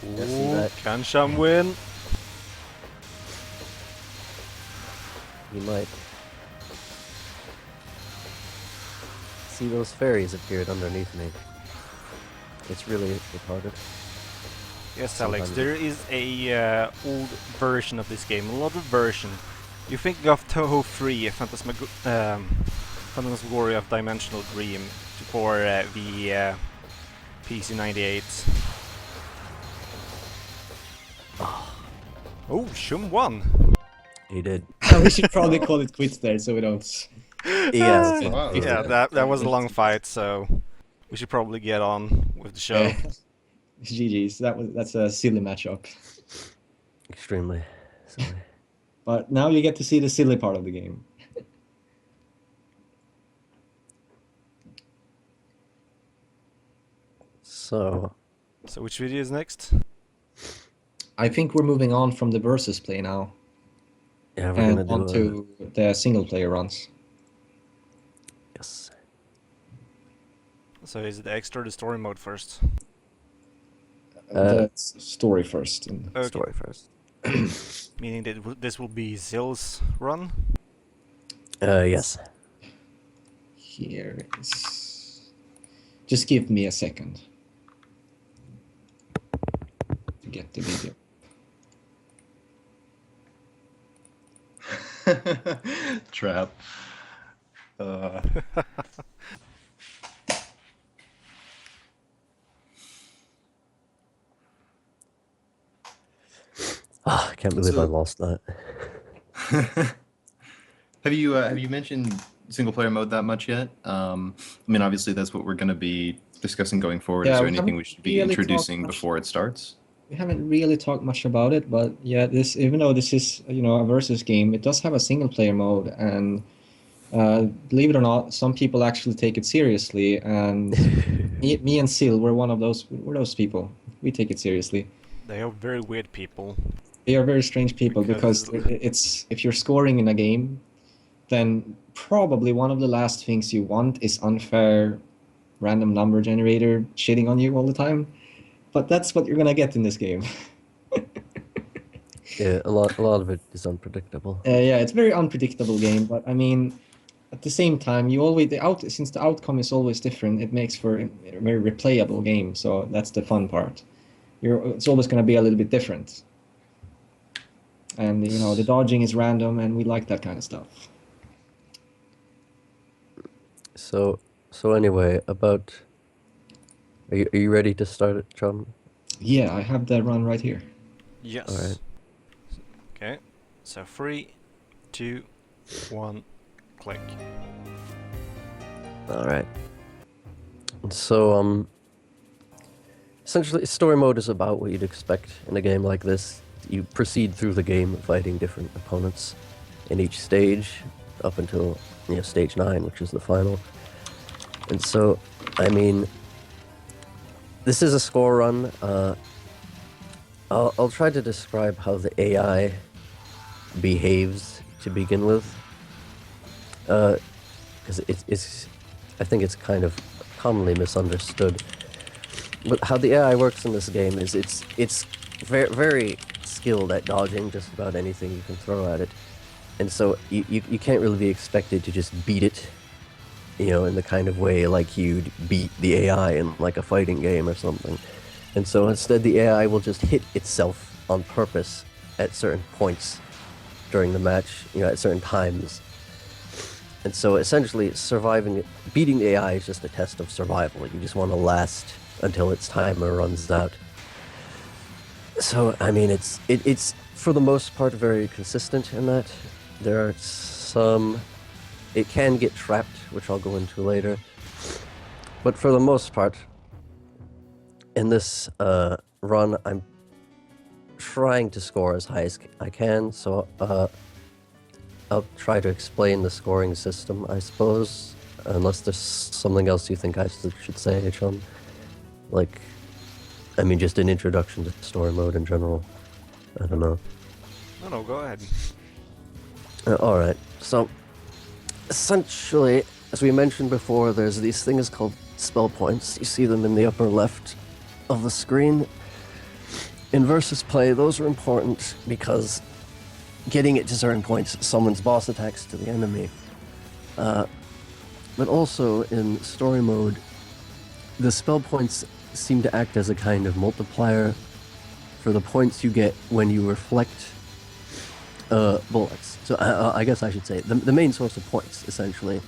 Ooh, can Chum win? He might. see those fairies appeared underneath me. It's really retarded. Yes, Alex, Sometimes there is a old version of this game, a lot of version. You think of Toho 3, Phantasmagoria of Dimensional Dream for the PC 98. Oh, Chum won! He did. We should probably call it quits there so we don't. Yeah. Wow. Yeah, that was a long fight, so we should probably get on with the show. GG's. That's a silly matchup. Extremely silly. But now you get to see the silly part of the game. So, So which video is next? I think we're moving on from the versus play now yeah, we're and gonna do on to the single player runs. yes. So is it the extra or the story mode first? The story first. And Okay. Story first. Meaning that this will be Zil's run? Yes. here is. Just give me a second to get the video. Trap. I can't believe I lost that. Have you mentioned single player mode that much yet? I mean, obviously that's what we're going to be discussing going forward. Yeah, Is there we anything haven't we should be really introducing talked much. before it starts? We haven't really talked much about it, but yeah, this even though this is a versus game, it does have a single player mode, and believe it or not, some people actually take it seriously, and me and Sil, we're those people. We take it seriously. They are very weird people. They are very strange people because Because- it's if you're scoring in a game, then probably one of the last things you want is unfair random number generator shitting on you all the time. But that's what you're gonna get in this game. Yeah, a lot of it is unpredictable. Yeah, it's a very unpredictable game, but I mean, at the same time, since the outcome is always different, it makes for a very replayable game. So that's the fun part. It's always gonna be a little bit different, and the dodging is random, and we like that kind of stuff. So anyway, about. Are you ready to start it, Chum? Yeah, I have the run right here. Yes. Alright. Okay. So 3, 2, 1, click. All right. So essentially, story mode is about what you'd expect in a game like this. You proceed through the game fighting different opponents in each stage up until stage 9, which is the final. And so, I mean, this is a score run. I'll try to describe how the AI behaves to begin with, because I think it's kind of commonly misunderstood. But how the AI works in this game is it's very, very skilled at dodging just about anything you can throw at it, and so you can't really be expected to just beat it, in the kind of way like you'd beat the AI in like a fighting game or something. And so instead the AI will just hit itself on purpose at certain points during the match, at certain times. And so essentially beating the AI is just a test of survival. You just want to last until its timer runs out. So, I mean, it's for the most part very consistent in that. There are some... It can get trapped, which I'll go into later. But for the most part, in this run, I'm trying to score as high as I can, so I'll try to explain the scoring system, I suppose, unless there's something else you think I should say, Chum. Like, I mean, just an introduction to story mode in general. I don't know. No, go ahead. Alright, so essentially, as we mentioned before, there's these things called spell points. You see them in the upper left of the screen. In versus play, those are important because getting it to certain points summons boss attacks to the enemy. but also in story mode, the spell points seem to act as a kind of multiplier for the points you get when you reflect bullets. So I guess I should say the main source of points, essentially,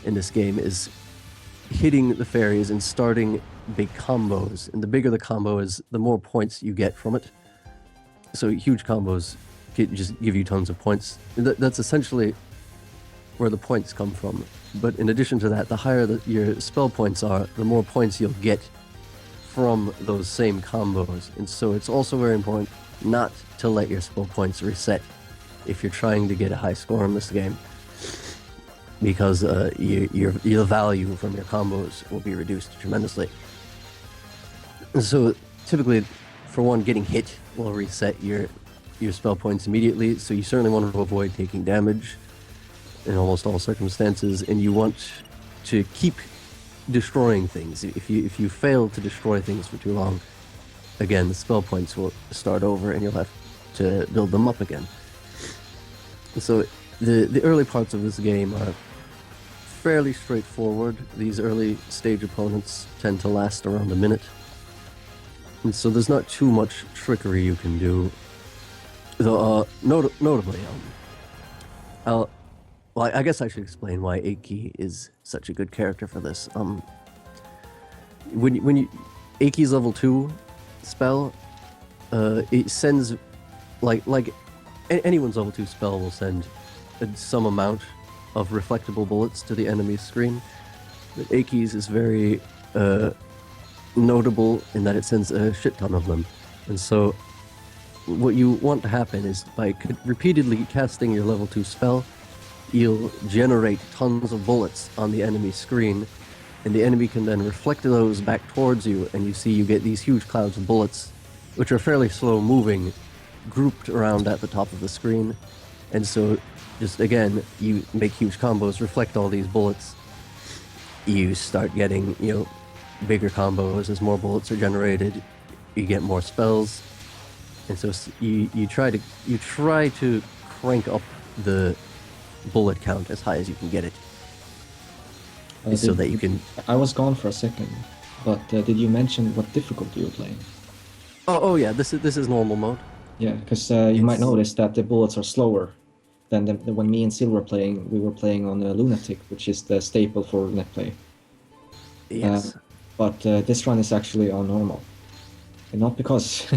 in this game is hitting the fairies and starting big combos. And the bigger the combo is, the more points you get from it. So huge combos just give you tons of points. That's essentially where the points come from. But in addition to that, the higher your spell points are, the more points you'll get from those same combos. And so it's also very important not to let your spell points reset if you're trying to get a high score in this game, because your value from your combos will be reduced tremendously. And so typically, for one, getting hit will reset your spell points immediately, so you certainly want to avoid taking damage in almost all circumstances, and you want to keep destroying things. If you fail to destroy things for too long, again, the spell points will start over and you'll have to build them up again. So the early parts of this game are fairly straightforward. These early stage opponents tend to last around a minute, and so there's not too much trickery you can do. Though, notably, well, I guess I should explain why Eiki is such a good character for this. When you Eiki's level 2 spell, it sends like anyone's level 2 spell will send some amount of reflectable bullets to the enemy's screen. But Eiki's is very notable in that it sends a shit ton of them. And so what you want to happen is by repeatedly casting your level 2 spell, you'll generate tons of bullets on the enemy screen, and the enemy can then reflect those back towards you, and you get these huge clouds of bullets, which are fairly slow moving, grouped around at the top of the screen. And so just again, you make huge combos, reflect all these bullets, you start getting, bigger combos as more bullets are generated, you get more spells, and so you try to crank up the bullet count as high as you can get it, so that you can... I was gone for a second, but did you mention what difficulty you're playing? Oh yeah, this is normal mode. Yeah, because you might notice that the bullets are slower than when me and Zil were playing. We were playing on Lunatic, which is the staple for netplay. Yes. But this run is actually on normal, and not because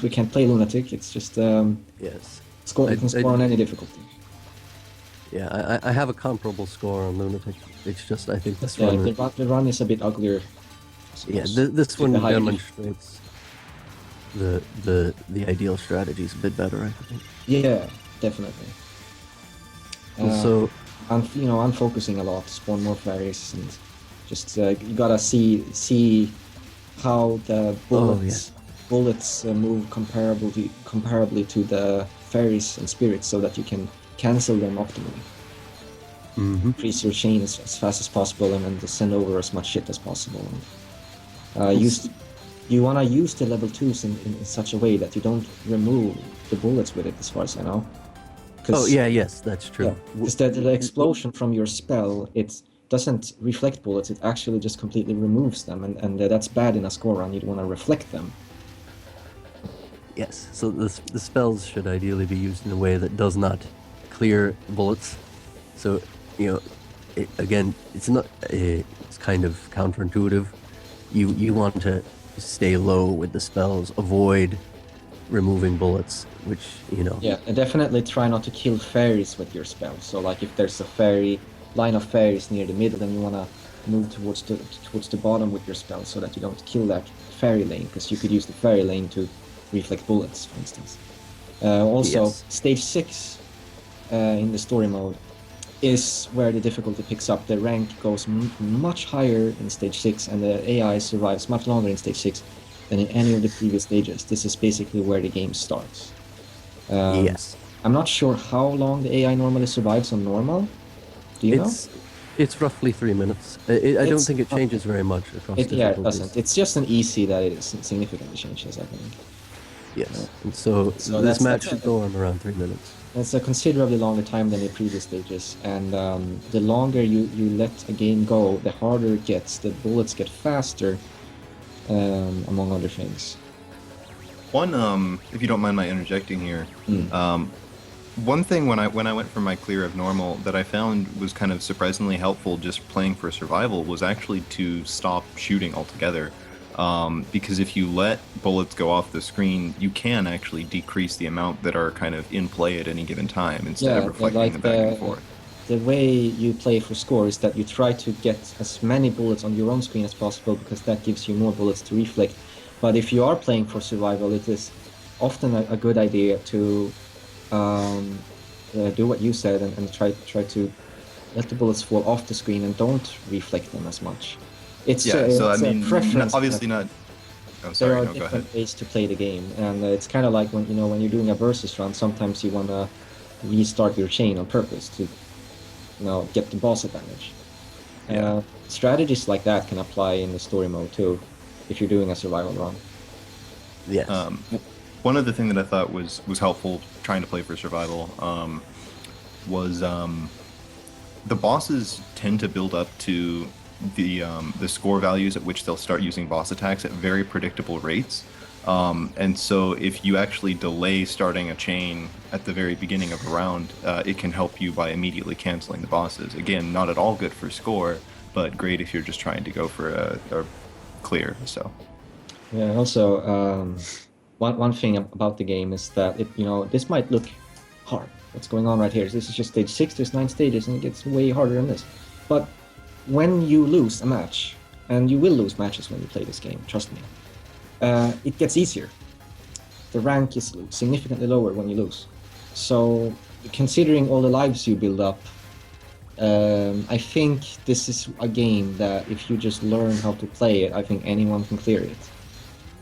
we can't play Lunatic. It's just Yes. You can score on any difficulty. Yeah, I have a comparable score on Lunatic. It's just I think this Yeah, one... the run is a bit uglier. Yeah, this one demonstrates the ideal strategies a bit better, I think. Yeah, definitely. So I'm focusing a lot, spawn more fairies, and just you gotta see how the bullets move comparably to the fairies and spirits, so that you can cancel them optimally. Mm-hmm. Increase your chain as fast as possible, and then just send over as much shit as possible. You want to use the level 2s in such a way that you don't remove the bullets with it, as far as I know. Yes, that's true. Because the explosion from your spell, it doesn't reflect bullets, it actually just completely removes them, and that's bad in a score run. You'd want to reflect them. Yes, so the spells should ideally be used in a way that does not clear bullets. So, it's kind of counterintuitive. You want to stay low with the spells, avoid removing bullets, which, Yeah, and definitely try not to kill fairies with your spell. So, like, if there's a line of fairies near the middle, then you want to move towards the bottom with your spell, so that you don't kill that fairy lane, because you could use the fairy lane to reflect bullets, for instance. Yes. Stage 6 in the story mode is where the difficulty picks up. The rank goes much higher in stage 6, and the AI survives much longer in stage 6 than in any of the previous stages. This is basically where the game starts. Yes. I'm not sure how long the AI normally survives on normal. Do you know? It's roughly 3 minutes. I don't think it changes very much across difficulties. Yeah, it doesn't. It's just an easy that it significantly changes, I think. Yes, and so this match should go on around 3 minutes. It's a considerably longer time than the previous stages, and the longer you let a game go, the harder it gets. The bullets get faster, among other things. One, if you don't mind my interjecting here, one thing when I went for my clear of normal that I found was kind of surprisingly helpful just playing for survival was actually to stop shooting altogether. Because if you let bullets go off the screen, you can actually decrease the amount that are kind of in play at any given time instead of reflecting them back and forth. The way you play for score is that you try to get as many bullets on your own screen as possible because that gives you more bullets to reflect. But if you are playing for survival, it is often a good idea to do what you said and try to let the bullets fall off the screen and don't reflect them as much. It's so I it's a mean, preference. obviously not. Oh, There sorry, are no, go ahead. different ways to play the game, and it's kind of like when you're doing a versus run. Sometimes you want to restart your chain on purpose to get the boss advantage. Yeah. Strategies like that can apply in the story mode too, if you're doing a survival run. Yes. One other thing that I thought was helpful trying to play for survival was the bosses tend to build up to the score values at which they'll start using boss attacks at very predictable rates. And so if you actually delay starting a chain at the very beginning of a round, it can help you by immediately canceling the bosses. Again, not at all good for score, but great if you're just trying to go for a clear. So. Yeah. Also, one thing about the game is that this might look hard. What's going on right here? This is just stage 6. There's 9 stages, and it gets way harder than this. But when you lose a match, and you will lose matches when you play this game, trust me, it gets easier. The rank is significantly lower when you lose. So, considering all the lives you build up, I think this is a game that if you just learn how to play it, I think anyone can clear it.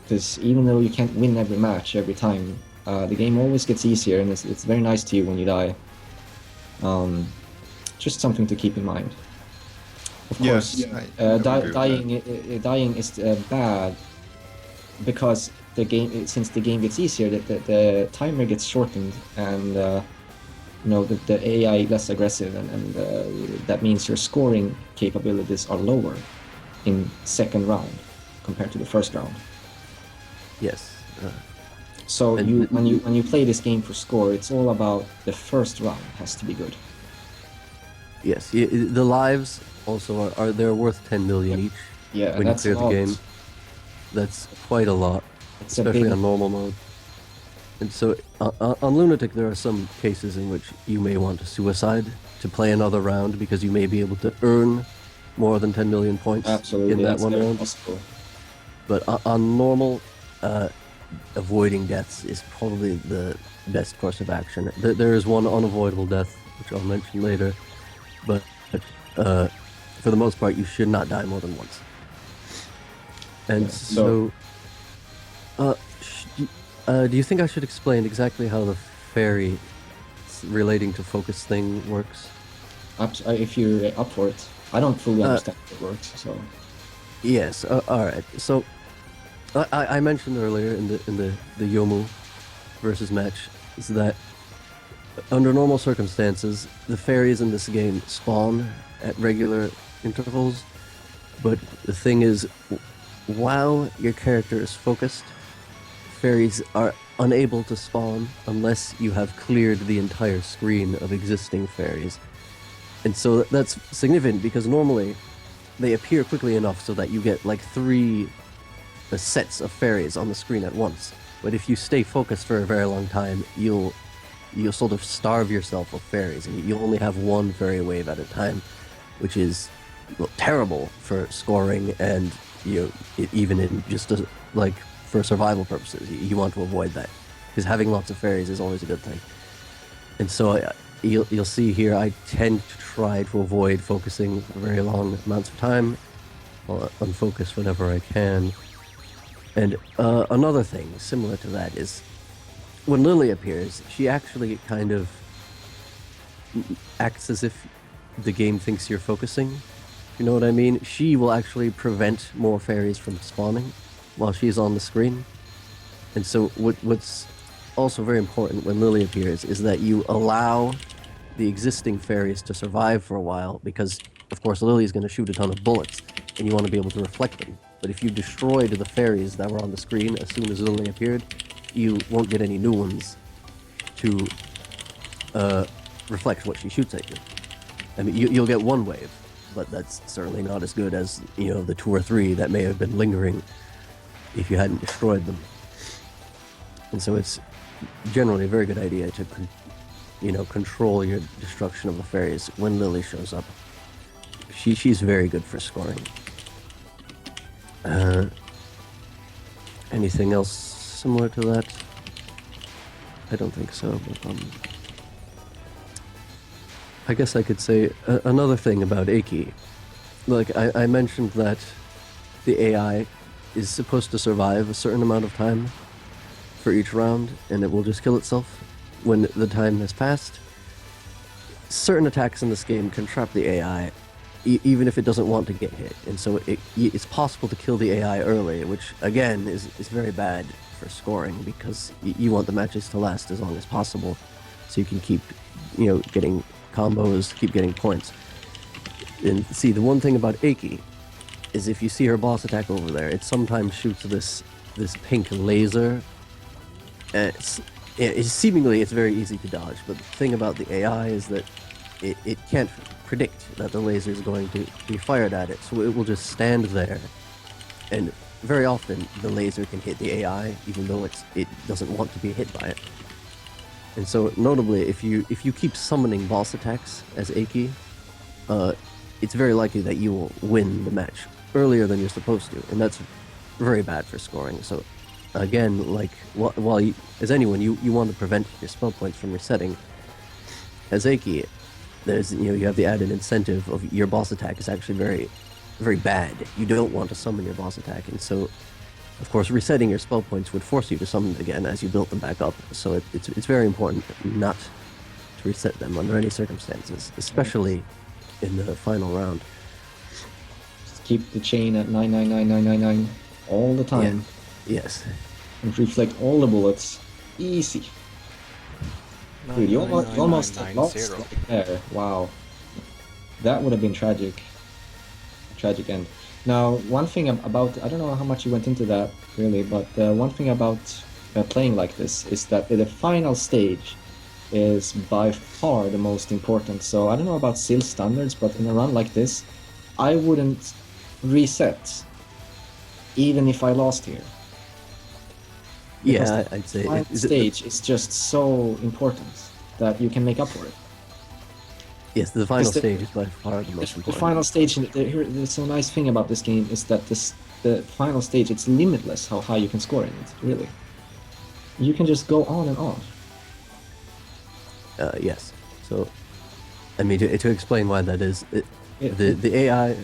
Because even though you can't win every match every time, the game always gets easier, and it's very nice to you when you die. Just something to keep in mind. Of course, Yes, I would agree with dying is bad because since the game gets easier, the timer gets shortened, and the AI less aggressive, and that means your scoring capabilities are lower in second round compared to the first round. Yes. So And- when you play this game for score, it's all about the first round has to be good. Yes. The lives also are they're worth 10 million each. Yeah, when you that's clear a the lot. game. That's quite a lot, It's a especially big- on normal mode. And so on Lunatic, there are some cases in which you may want to suicide to play another round because you may be able to earn more than 10 million points Absolutely, in that that's one very round. possible. But on normal, avoiding deaths is probably the best course of action. There is one unavoidable death, which I'll mention later, but for the most part, you should not die more than once. And so- do you think I should explain exactly how the fairy relating to focus thing works? If you're up for it, I don't fully understand how it works. So Yes. All right. So I mentioned earlier in the Yomu versus match is that under normal circumstances, the fairies in this game spawn at regular intervals, but the thing is, while your character is focused, fairies are unable to spawn unless you have cleared the entire screen of existing fairies. And so that's significant because normally they appear quickly enough so that you get like 3 sets of fairies on the screen at once. But if you stay focused for a very long time, you'll sort of starve yourself of fairies, and you'll only have 1 fairy wave at a time, which is terrible for scoring and even in just like for survival purposes. You want to avoid that because having lots of fairies is always a good thing. And so you'll see here I tend to try to avoid focusing for very long amounts of time. I'll unfocus whenever I can. And another thing similar to that is when Lily appears, she actually kind of acts as if the game thinks you're focusing. You know what I mean? She will actually prevent more fairies from spawning while she's on the screen. And so what's also very important when Lily appears is that you allow the existing fairies to survive for a while, because of course Lily is going to shoot a ton of bullets and you want to be able to reflect them. But if you destroyed the fairies that were on the screen as soon as Lily appeared, you won't get any new ones to reflect what she shoots at you. I mean, you'll get one wave, but that's certainly not as good as, you know, the 2 or 3 that may have been lingering if you hadn't destroyed them. And so it's generally a very good idea to, you know, control your destruction of the fairies when Lily shows up. She's very good for scoring. Anything else similar to that? I don't think so. But, I guess I could say another thing about Aki. Like, I mentioned that the AI is supposed to survive a certain amount of time for each round, and it will just kill itself when the time has passed. Certain attacks in this game can trap the AI, even if it doesn't want to get hit, and so it's possible to kill the AI early, which again is very bad for scoring, because you want the matches to last as long as possible, so you can keep, you know, getting combos, keep getting points. And see, the one thing about Aki is if you see her boss attack over there, it sometimes shoots this pink laser. Seemingly it's very easy to dodge, but the thing about the AI is that it can't predict that the laser is going to be fired at it, so it will just stand there, and very often the laser can hit the AI even though it doesn't want to be hit by it. And so notably, if you keep summoning boss attacks as Aki, it's very likely that you will win the match earlier than you're supposed to, and that's very bad for scoring. So again, like, while you, as anyone, you want to prevent your spell points from resetting. As Aki, there's, you know, you have the added incentive of your boss attack is actually very, very bad. You don't want to summon your boss attack, and so, of course, resetting your spell points would force you to summon them again as you build them back up. So it's very important not to reset them under any circumstances, especially in the final round. Just keep the chain at 9999999 all the time. Yeah. Yes. And reflect all the bullets. Easy. Dude, you almost lost right there. Wow. That would have been tragic. Tragic end. Now, one thing about, I don't know how much you went into that, really, but one thing about playing like this is that the final stage is by far the most important. So I don't know about Zil standards, but in a run like this, I wouldn't reset, even if I lost here. Because yeah, I'd say the final stage is just so important that you can make up for it. Yes, the final stage is by far the most important. The final stage, the so nice thing about this game is that the final stage, it's limitless how high you can score in it, really. You can just go on and on. Yes. So, I mean, to explain why that is, the AI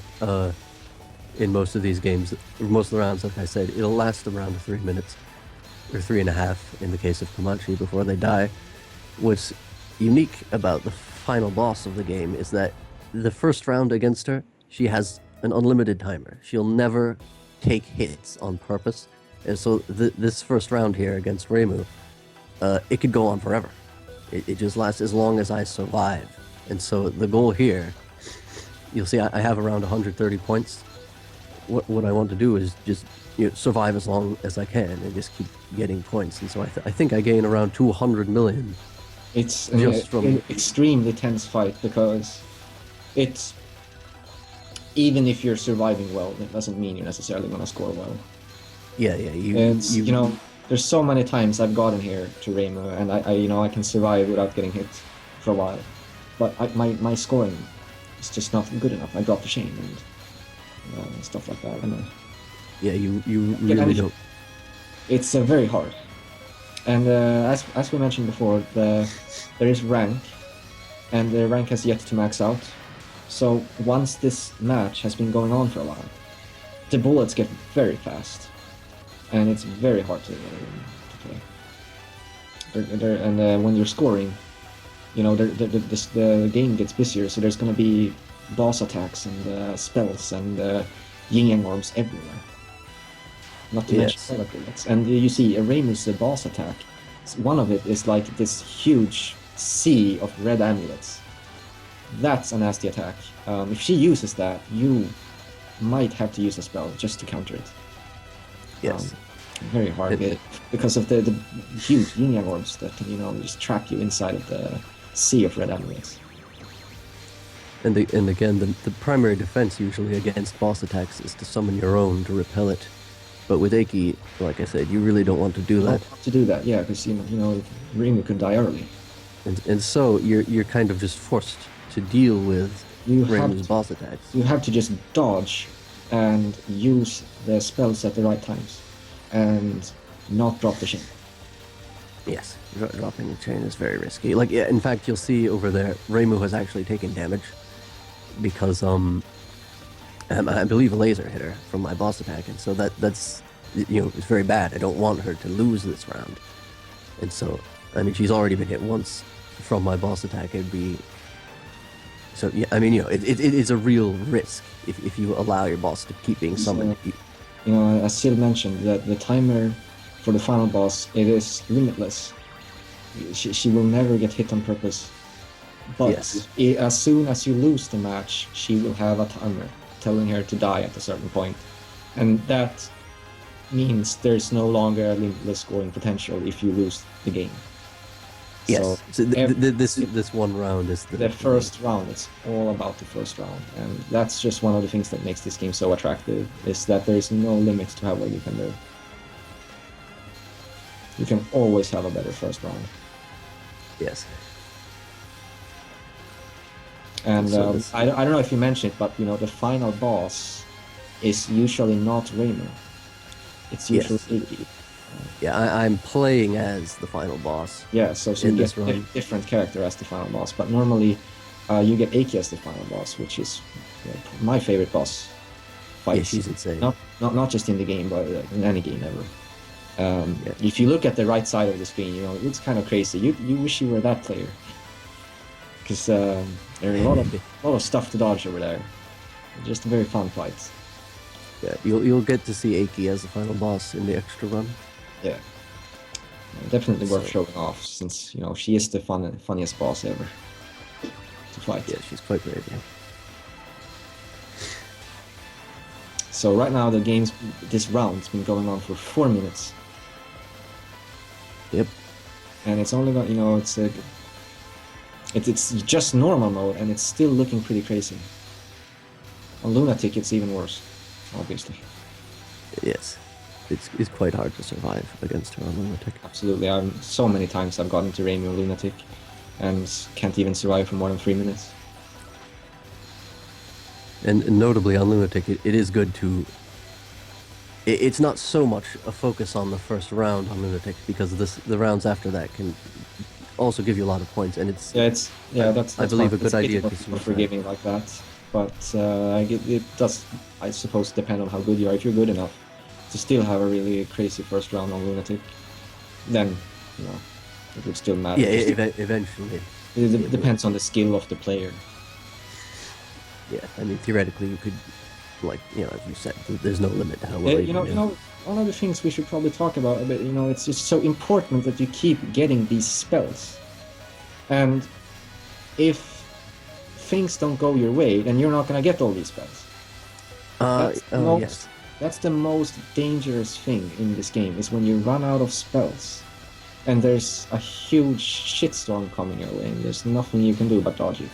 in most of these games, most of the rounds, like I said, it'll last around 3 minutes, or 3.5 in the case of Komachi, before they die. What's unique about the final boss of the game is that the first round against her, she has an unlimited timer. She'll never take hits on purpose, and so this first round here against Reimu, it could go on forever. It just lasts as long as I survive. And so the goal here, you'll see I have around 130 points. What I want to do is just, you know, survive as long as I can and just keep getting points. And so I think I gain around 200 million. It's an extremely tense fight, because it's, even if you're surviving well, it doesn't mean you're necessarily going to score well. Yeah, You know, there's so many times I've gotten here to Reimu, and I can survive without getting hit for a while, but my scoring is just not good enough. I drop the chain and stuff like that. And yeah, you really don't. It's very hard. And as we mentioned before, there is rank, and the rank has yet to max out. So once this match has been going on for a while, the bullets get very fast, and it's very hard to play. And when you're scoring, you know, the game gets busier, so there's going to be boss attacks and spells and yin yang orbs everywhere. Not to mention bullets. And you see, Reimu's boss attack one of it is like this huge sea of red amulets. That's a nasty attack. If she uses that, you might have to use a spell just to counter it. Yes. Very hard because of the huge yin yang orbs that can, just trap you inside of the sea of red amulets. And again, the primary defense usually against boss attacks is to summon your own to repel it. But with Eiki, like I said, you really don't want to do that. To do that, yeah, because Reimu could die early. And so you're kind of just forced to deal with Reimu's boss attacks. You have to just dodge and use the spells at the right times, and not drop the chain. Yes, dropping the chain is very risky. Like, yeah, in fact, you'll see over there, Reimu has actually taken damage because I believe a laser hit her from my boss attack, and so that's it's very bad. I don't want her to lose this round, and so I mean she's already been hit once from my boss attack. It'd be so yeah. I mean it is a real risk if you allow your boss to keep being summoned. As Sil mentioned, that the timer for the final boss, it is limitless. She will never get hit on purpose. But yes. As soon as you lose the match, she will have a timer telling her to die at a certain point. And that means there's no longer a limitless scoring potential if you lose the game. Yes. So this one round is the first round. It's all about the first round, and that's just one of the things that makes this game so attractive. Is that there's no limit to how well you can do. You can always have a better first round. Yes. And I don't know if you mentioned it, but the final boss is usually not Reimu. It's usually Eiki. Yeah, I'm playing as the final boss. Yeah, so you get a different character as the final boss, but normally you get Eiki as the final boss, which is my favorite boss fight. Yeah, she's insane. Not just in the game, but in any game ever. If you look at the right side of the screen, it's kind of crazy. You wish you were that player, because there are a lot of stuff to dodge over there. Just a very fun fight. Yeah, you'll get to see Eiki as the final boss in the extra run. Yeah, definitely worth showing off, since she is the funniest boss ever to fight. Yeah, she's quite great. Yeah. So right now this round's been going on for 4 minutes. Yep. And it's only got it's just normal mode, and it's still looking pretty crazy. On Lunatic, it's even worse, obviously. Yes. It's quite hard to survive against her on Lunatic. Absolutely. So many times I've gotten to Reimu on Lunatic and can't even survive for more than 3 minutes. And notably on Lunatic, it is good to... It's not so much a focus on the first round on Lunatic, because the rounds after that can also give you a lot of points, and it's... That's I believe a good idea to forgiving like that. But it does, I suppose, depend on how good you are. If you're good enough to still have a really crazy first round on Lunatic, then it would still matter. Yeah, eventually. It depends on the skill of the player. Yeah, I mean, theoretically, you could, as you said, there's no limit to how well you can do. One of the things we should probably talk about a bit, it's just so important that you keep getting these spells. And if things don't go your way, then you're not going to get all these spells. Yes. That's the most dangerous thing in this game, is when you run out of spells and there's a huge shitstorm coming your way and there's nothing you can do but dodge it.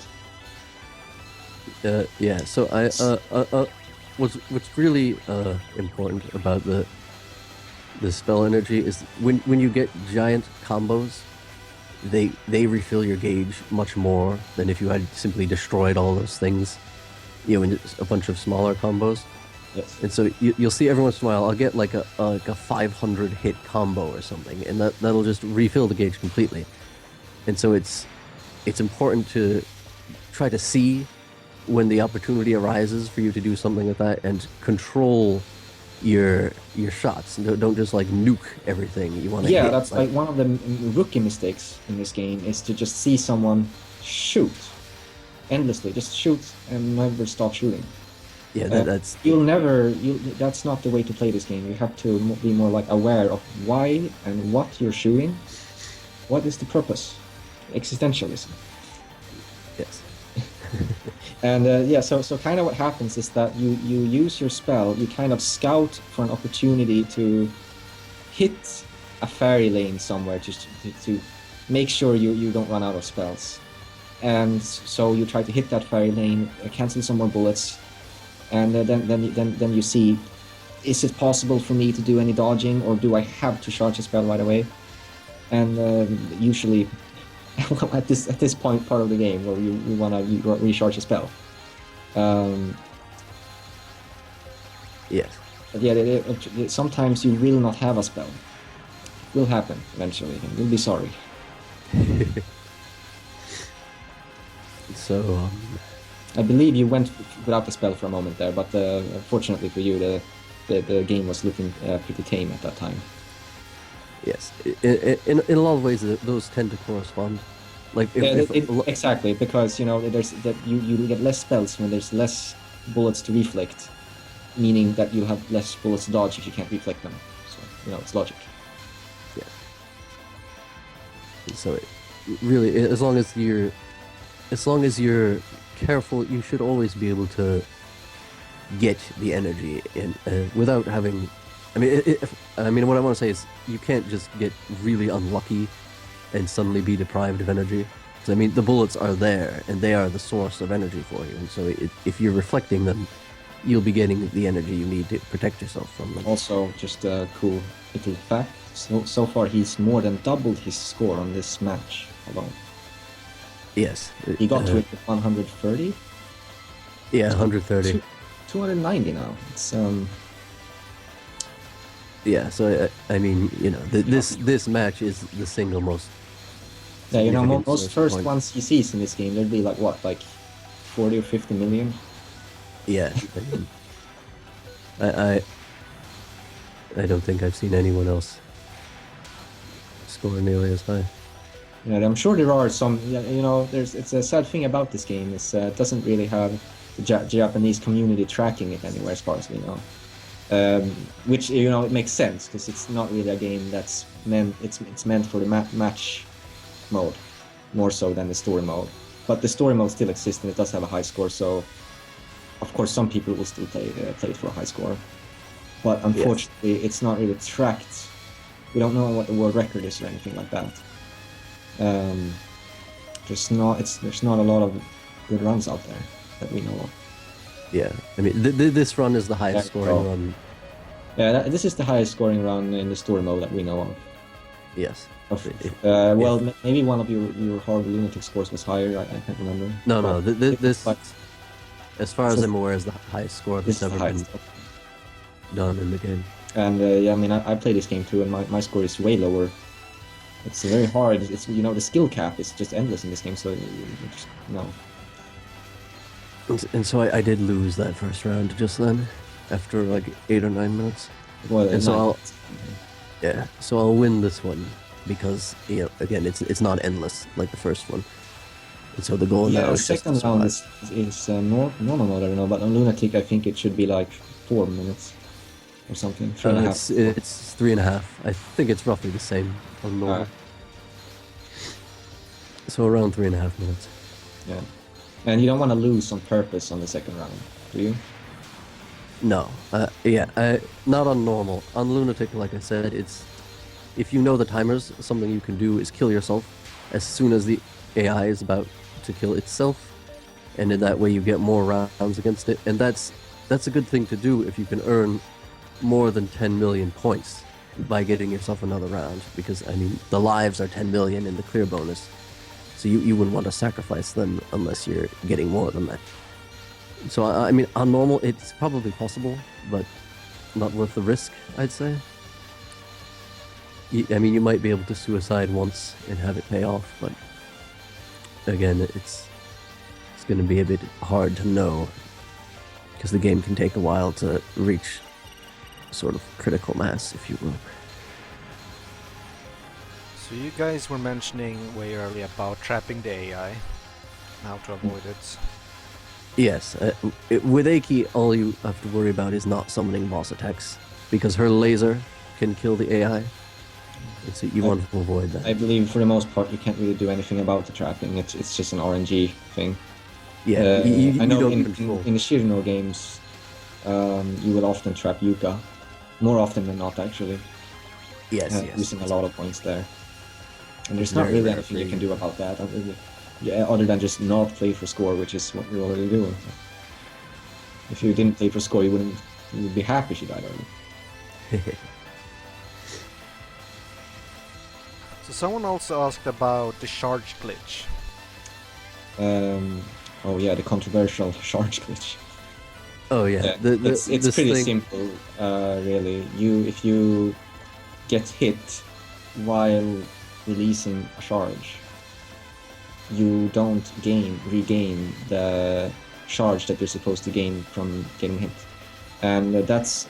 So what's really important about the spell energy is when you get giant combos, they refill your gauge much more than if you had simply destroyed all those things, in a bunch of smaller combos. Yes. And so you'll see every once in a while I'll get like a 500 hit combo or something, and that'll just refill the gauge completely. And so it's important to try to see when the opportunity arises for you to do something like that, and control your shots. Don't just nuke everything you want to hit. That's like one of the rookie mistakes in this game, is to just see someone shoot endlessly, just shoot and never stop shooting. Yeah, that's... That's not the way to play this game. You have to be more aware of why and what you're shooting, What is the purpose? Existentialism. Yes. And so kind of what happens is that you use your spell, you kind of scout for an opportunity to hit a fairy lane somewhere to make sure you don't run out of spells. And so you try to hit that fairy lane, cancel some more bullets, and then you see, is it possible for me to do any dodging, or do I have to charge a spell right away? And usually, at this part of the game where you want to recharge a spell. Yes. But yeah, sometimes you will not have a spell. It will happen eventually, and you'll be sorry. So, I believe you went without the spell for a moment there, but fortunately for you, the game was looking pretty tame at that time. yes. In a lot of ways, those tend to correspond. Like, Exactly, because there's that you get less spells when there's less bullets to reflect, meaning that you have less bullets to dodge if you can't reflect them. So it's logic. Yeah. So, really, as long as you're careful, you should always be able to get the energy in without having. I mean, what I want to say is you can't just get really unlucky and suddenly be deprived of energy. So, I mean, the bullets are there, and they are the source of energy for you. And so, if you're reflecting them, you'll be getting the energy you need to protect yourself from them. Also, just a cool little fact. So far, he's more than doubled his score on this match alone. Yes. He got to it with 130. Yeah, 130. 290 now. It's Yeah, so I mean, this match is the single most. Yeah, significant most source first of ones he sees in this game, there'd be like 40 or 50 million. Yeah, I mean, I don't think I've seen anyone else score nearly as high. Yeah, I'm sure there are some. It's a sad thing about this game is it doesn't really have the Japanese community tracking it anywhere, as far as we know. Which it makes sense because it's not really a game that's meant. It's meant for the match mode more so than the story mode. But the story mode still exists and it does have a high score. So of course some people will still play it for a high score. But unfortunately, It's not really tracked. We don't know what the world record is or anything like that. There's not a lot of good runs out there that we know of. Yeah, I mean, this run is the highest scoring run. Yeah, this is the highest scoring run in the story mode that we know of. Yes. Maybe one of your hard lunatic scores was higher. I can't remember. No. This, as far as I'm aware, is the highest score that's ever been done in the game. And I mean, I play this game too, and my score is way lower. It's very hard. It's the skill cap is just endless in this game. So no. And so I did lose that first round just then, after like 8 or 9 minutes. Well, and so I'll win this one because again it's not endless like the first one. And so the goal now is just to second round is normal mode. I don't know, but on Lunatic I think it should be like 4 minutes or something. 3.5. It's 3.5. I think it's roughly the same on normal. So around 3.5 minutes. Yeah. And you don't want to lose on purpose on the second round, do you? No. Not on normal. On Lunatic, like I said, it's if you know the timers, something you can do is kill yourself as soon as the AI is about to kill itself, and in that way you get more rounds against it. And that's a good thing to do if you can earn more than 10 million points by getting yourself another round, because I mean the lives are 10 million in the clear bonus. So you wouldn't want to sacrifice them unless you're getting more than that. So I mean, on normal, it's probably possible, but not worth the risk, I'd say. I mean, you might be able to suicide once and have it pay off, but again, it's going to be a bit hard to know, because the game can take a while to reach sort of critical mass, if you will. So you guys were mentioning way earlier about trapping the AI, and how to avoid it. Yes, with Eiki, all you have to worry about is not summoning boss attacks, because her laser can kill the AI. And so you want to avoid that. I believe for the most part you can't really do anything about the trapping. It's just an RNG thing. Yeah, you I know don't control. in the Shirinor games, you will often trap Yuka, more often than not actually. Yes. Using a lot of points there. And there's not very really rare anything for you you. can do about that, other than just not play for score, which is what you're already doing. If you didn't play for score, you would be happy if you died early. So someone also asked about the charge glitch. Oh yeah, the controversial charge glitch. Oh yeah, It's this pretty thing, simple, really. If you get hit while releasing a charge, you don't regain the charge that you're supposed to gain from getting hit, and that's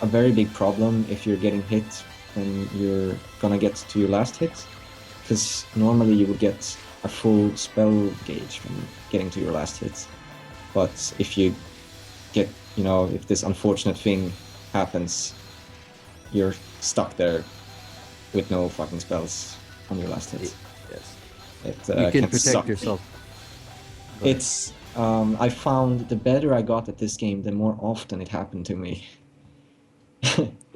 a very big problem if you're getting hit when you're gonna get to your last hit, because normally you would get a full spell gauge from getting to your last hit, but if you get, if this unfortunate thing happens, you're stuck there with no fucking spells on your last hit. yes, It you can protect suck. yourself. Go ahead. It's I found the better I got at this game, the more often it happened to me.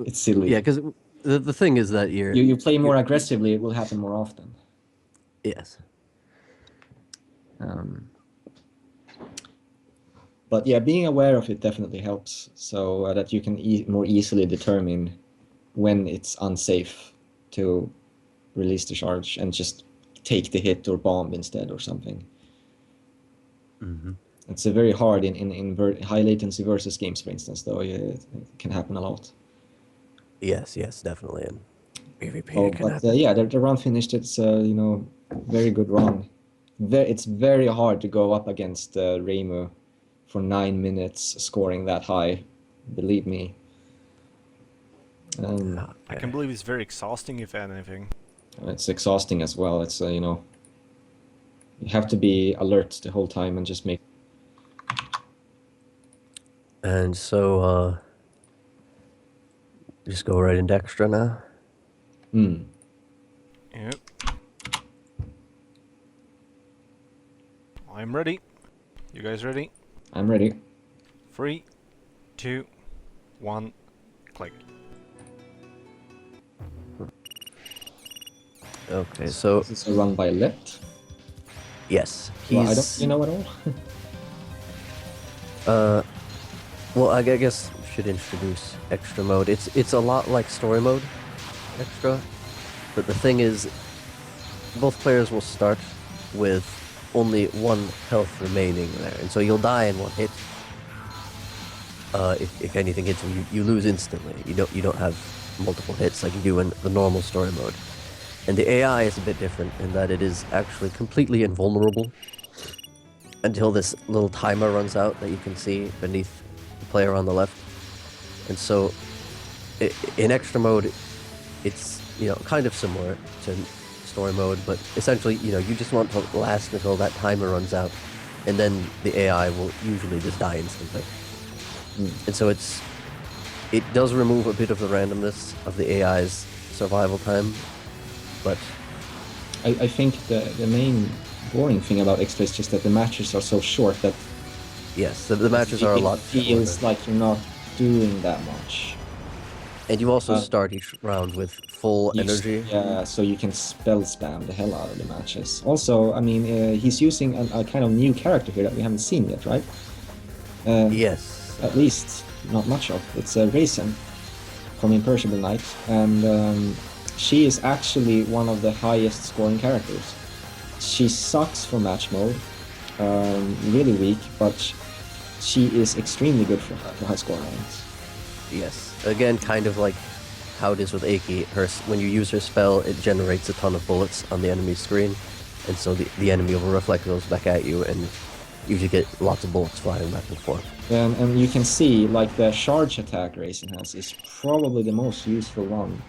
It's silly. Yeah, because the thing is that You play more aggressively, it will happen more often. Yes. But yeah, being aware of it definitely helps, so that you can more easily determine when it's unsafe to release the charge and just take the hit or bomb instead or something. Mm-hmm. It's a very hard in high latency versus games, for instance, though. It can happen a lot. Yes, definitely. And PvP Oh, can but happen. yeah, the run finished. It's very good run. It's very hard to go up against Reimu for 9 minutes scoring that high. Believe me. I can believe it's very exhausting, if anything. It's exhausting as well. It's you have to be alert the whole time and just make. And so, just go right into extra now. Yep. I'm ready. You guys ready? I'm ready. 3, 2, 1, click. Okay, so This is run by Let. yes, Well, I he's. don't know at all. Well, I guess we should introduce extra mode. It's a lot like story mode, extra, but the thing is, both players will start with only 1 health remaining there, and so you'll die in 1 hit. If anything hits you, you lose instantly. You don't have multiple hits like you do in the normal story mode. And the AI is a bit different in that it is actually completely invulnerable until this little timer runs out that you can see beneath the player on the left. And so in extra mode, it's kind of similar to story mode, but essentially you just want to last until that timer runs out, and then the AI will usually just die instantly. And so it does remove a bit of the randomness of the AI's survival time, but I think the main boring thing about extra is just that the matches are so short that yes, the matches are a lot It feels shorter. like you're not doing that much. And you also start each round with full energy. Yeah, so you can spell spam the hell out of the matches. Also, I mean, he's using a kind of new character here that we haven't seen yet, right? Yes. At least, not much of. It's Raisin from Imperishable Knight, and she is actually one of the highest scoring characters. She sucks for match mode, really weak, but she is extremely good for high score rounds. Yes. Again, kind of like how it is with Aki. When you use her spell, it generates a ton of bullets on the enemy's screen, and so the enemy will reflect those back at you, and you should get lots of bullets flying back and forth. And you can see, like, the charge attack Raisin has is probably the most useful one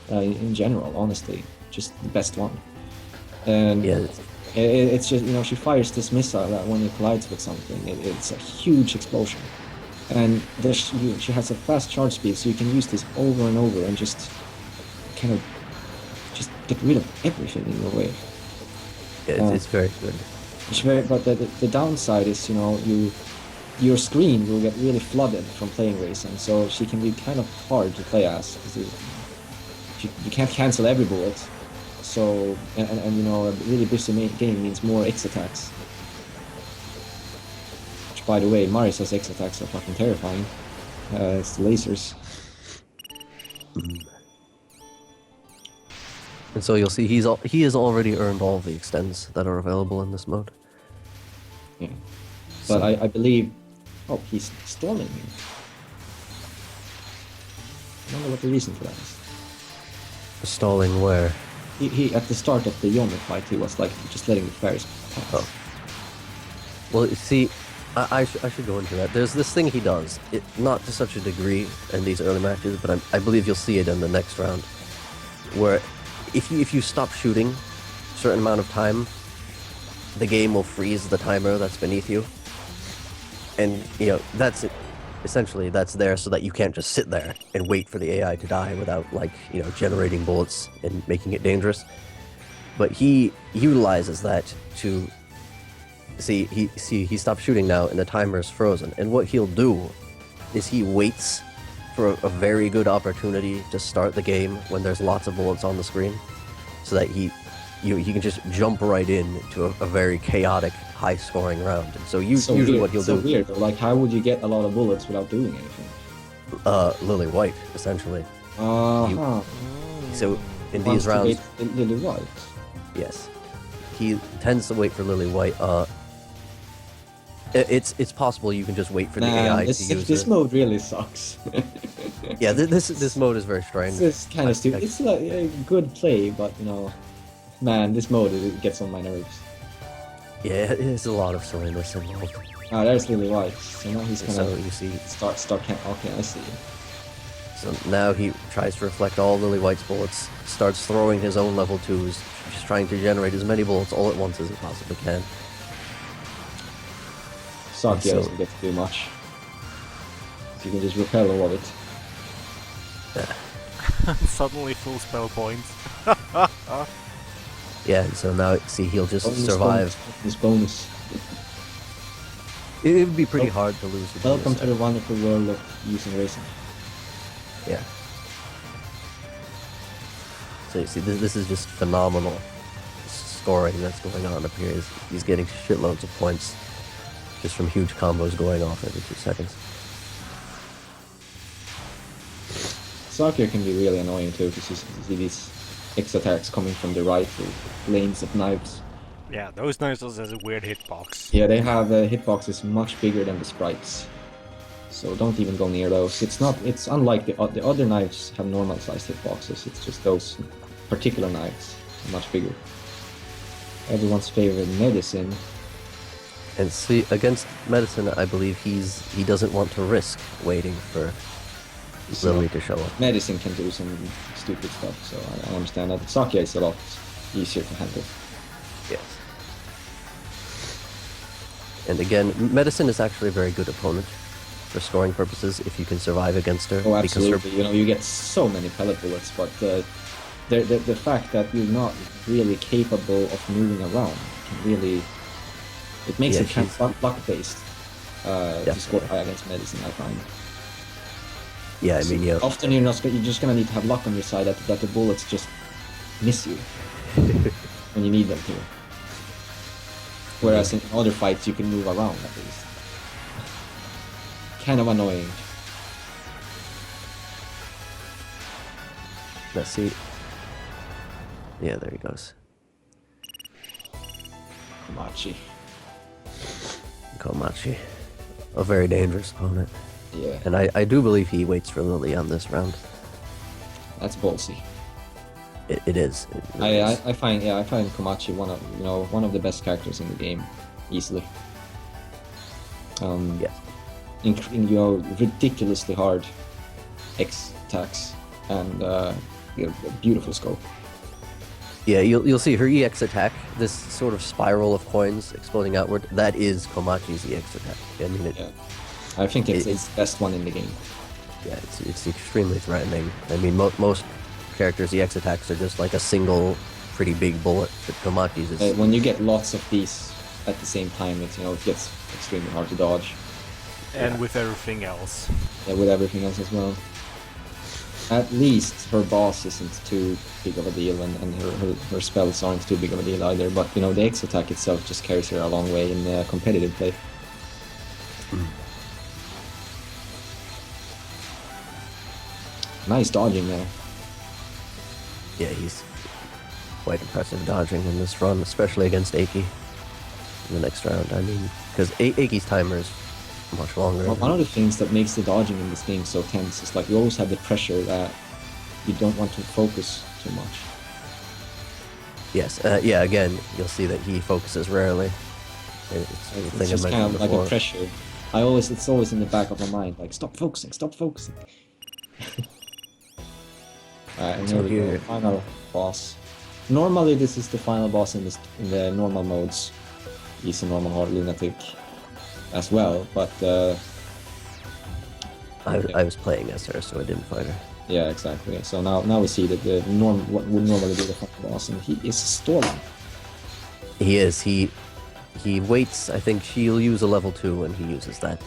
in general, honestly. Just the best one. And Yeah. it's just, she fires this missile that when it collides with something, it's a huge explosion. And she has a fast charge speed, so you can use this over and over and just kind of just get rid of everything in a way. Yeah, it's very good. It's very, but the downside is, you know, your screen will get really flooded from playing racing, so she can be kind of hard to play as, because you can't cancel every bullet. So, and you know, a really busy game means more X attacks. Which, by the way, Marisa's X attacks are fucking terrifying. It's the lasers. And so you'll see he has already earned all the extends that are available in this mode. Yeah. But I believe... Oh, he's stalling me. I wonder what the reason for that is. Stalling where? He at the start of the Yone fight, he was like just letting the fairies pass. Oh. Well, see, I should go into that. There's this thing he does, not to such a degree in these early matches, but I believe you'll see it in the next round, where if you stop shooting a certain amount of time, the game will freeze the timer that's beneath you. And, you know, that's it. Essentially, that's there so that you can't just sit there and wait for the AI to die without, like, you know, generating bullets and making it dangerous. But he utilizes that to... he stops shooting now and the timer is frozen. And what he'll do is he waits for a very good opportunity to start the game when there's lots of bullets on the screen, so that he can just jump right in to a very chaotic, high-scoring round. And so usually weird. what he'll so do... weird. Like, how would you get a lot of bullets without doing anything? Lily White, essentially. Uh-huh. So in Wants these to rounds, wait Lily White. yes, he tends to wait for Lily White. It's possible you can just wait for the AI to use this it. mode really sucks. Yeah, this mode is very strange. It's kind of stupid. It's like a good play, but you know, man, this mode it gets on my nerves. Yeah, it is a lot of surrenders involved. Ah, there's Lily White. So now he's So gonna you see, start. Okay, I see. so now he tries to reflect all Lily White's bullets, starts throwing his own level 2s, just trying to generate as many bullets all at once as he possibly can. Sakia So- doesn't get to do much. So you can just repel all of it. Suddenly full spell points. Yeah, so now see he'll just survive. Bonus. It would be pretty hard to lose the Welcome bonus to the wonderful world of using racing. Yeah. So you see, this is just phenomenal scoring that's going on up here. He's getting shitloads of points just from huge combos going off every 2 seconds. Sakia can be really annoying too, because you see these X attacks coming from the right with lanes of knives. Yeah, those knives also has a weird hitbox. Yeah, they have hitboxes much bigger than the sprites. So don't even go near those. It's unlike the other knives have normal sized hitboxes. It's just those particular knives are much bigger. Everyone's favorite medicine. And see, against Medicine, I believe he doesn't want to risk waiting for Lily to show up. Medicine can do some stupid stuff, so I understand that. Sakia is a lot easier to handle. Yes. And again, Medicine is actually a very good opponent for scoring purposes if you can survive against her. Oh, because absolutely. You know, you get so many pellet bullets, but the fact that you're not really capable of moving around can really... It makes Yeah, it kind of luck-based to score high against Medicine, I find. Yeah, I mean, yeah. Often you're just gonna need to have luck on your side that the bullets just miss you when you need them to. Whereas in other fights you can move around at least. Kind of annoying. Let's see. Yeah, there he goes. Komachi. Komachi. A very dangerous opponent. Yeah, And I do believe he waits for Lily on this round. that's ballsy. It is. It really is. I find Komachi one of the best characters in the game, easily. Yeah. Ridiculously hard X attacks and beautiful scope. Yeah, you'll see her EX attack, this sort of spiral of coins exploding outward, that is Komachi's EX attack. I mean, Yeah, I think it's the best one in the game. yeah, it's extremely threatening. I mean, most characters, the X attacks are just like a single pretty big bullet. But Tomaki's is When you get lots of these at the same time, it gets extremely hard to dodge. And with everything else. Yeah, with everything else as well. At least her boss isn't too big of a deal, and her spells aren't too big of a deal either. But the X attack itself just carries her a long way in competitive play. Nice dodging there. yeah, he's quite impressive dodging in this run, especially against Aki in the next round. I mean, because Aki's timer is much longer. Well, one of the things that makes the dodging in this game so tense is like you always have the pressure that you don't want to focus too much. Yes, yeah. Again, you'll see that he focuses rarely. It's the It's thing I just kind mentioned of like before. a pressure. It's always in the back of my mind, like stop focusing. Alright, and So here we go, here- final boss. Normally this is the final boss in the normal modes. He's a normal hard lunatic as well, but I was playing as her, so I didn't fight her. yeah, exactly. So now we see that what would normally be the final boss, and he is storming. He is. He waits. I think she'll use a level 2, and he uses that.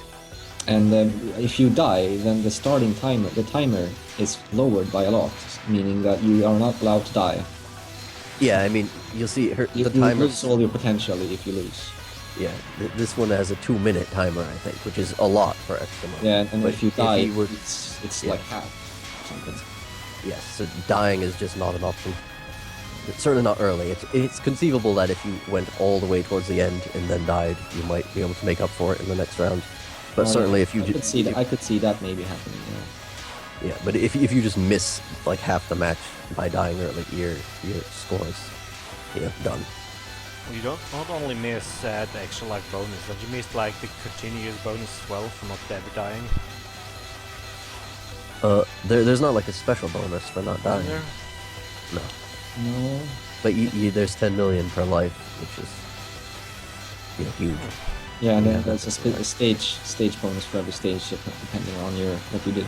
And if you die, then the timer is lowered by a lot, meaning that you are not allowed to die. Yeah, I mean, you'll see her. You The timer. lose all your potential if you lose. Yeah, this one has a 2-minute timer, I think, which is a lot for extra mode. Yeah, and But if you die, you were- it's yeah. like half or something. Yes, so dying is just not an option. It's certainly not early. It's conceivable that if you went all the way towards the end and then died, you might be able to make up for it in the next round. But certainly, if you I could see that. I could see that maybe happening. yeah, but if you just miss like half the match by dying early, your score is done. You don't not only miss the extra life bonus, but you miss like the continuous bonus as well for not ever dying. There's not like a special bonus for not dying. There? No, No. but there's 10 million per life, which is huge. Yeah, and then Yeah, there's that's a stage bonus for every stage, depending on what you did,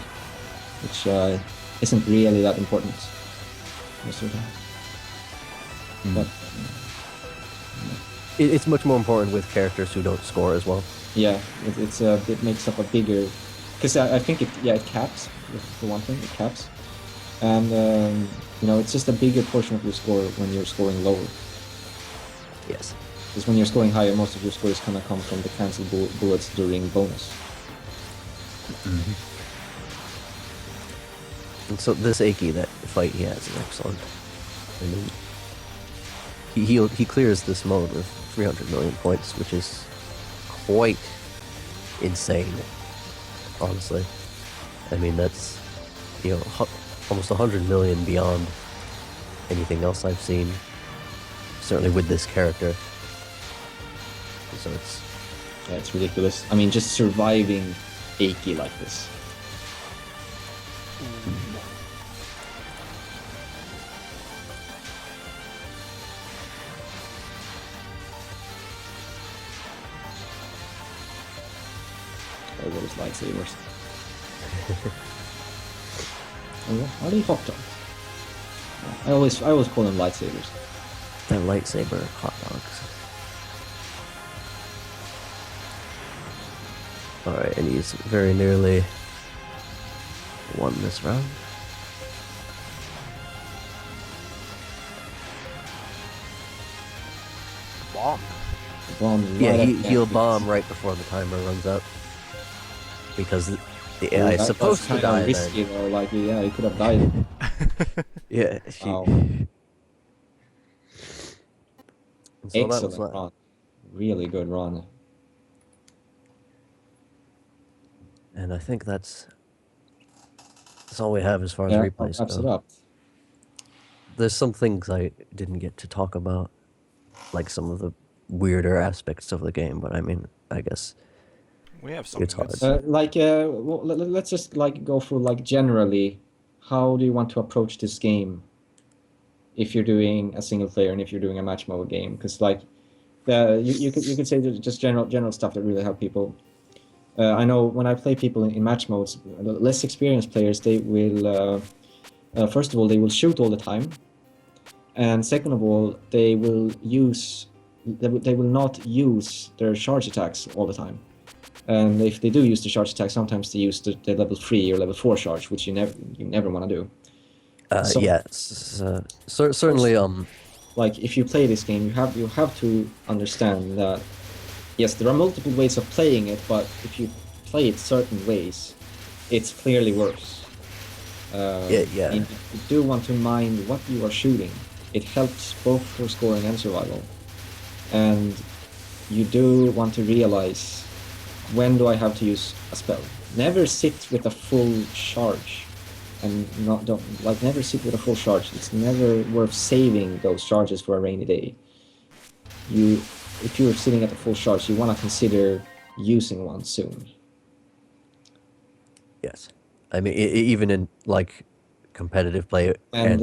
which isn't really that important most of the time. But It's much more important with characters who don't score as well. yeah, it makes up a bigger, because I think it caps for one thing, it caps, and it's just a bigger portion of your score when you're scoring lower. Yes. Because when you're scoring higher, most of your score is gonna come from the cancel bullets during bonus. And so this Aki, that fight he has is excellent. I mean, he clears this mode with 300 million points, which is quite insane, honestly. I mean, that's almost 100 million beyond anything else I've seen, certainly with this character. So It's ridiculous. I mean, just surviving Aki like this. Oh, what is lightsabers? Are they hot dogs? I always call them lightsabers. that lightsaber hot dogs. Alright, and he's very nearly won this round. Bomb. Bomb Yeah, right up he'll there. bomb right before the timer runs out. Because the AI is That supposed was to kinda die risky then. though, like he could have died. Yeah, Wow. and so that was Excellent that. run. Really good run. And I think that's all we have as far as Yeah, replays wraps it go. up. There's some things I didn't get to talk about, like some of the weirder aspects of the game, but I mean, I guess We have some. It's hard. Let's just go through generally, how do you want to approach this game? If you're doing a single player and if you're doing a match mode game, because you could say just general stuff that really help people. I know when I play people in match modes, less experienced players, they will First of all, they will shoot all the time, and second of all, they will not use their charge attacks all the time. And if they do use the charge attack, sometimes they use the level 3 or level 4 charge, which you never want to do. So, yes, certainly. Like if you play this game, you have to understand that yes, there are multiple ways of playing it, but if you play it certain ways, it's clearly worse. Yeah. And you do want to mind what you are shooting. It helps both for scoring and survival. And you do want to realize, when do I have to use a spell? Never sit with a full charge, and never sit with a full charge. It's never worth saving those charges for a rainy day. If you're sitting at a full charge, you want to consider using one soon. Yes, I mean even in like competitive play Both. When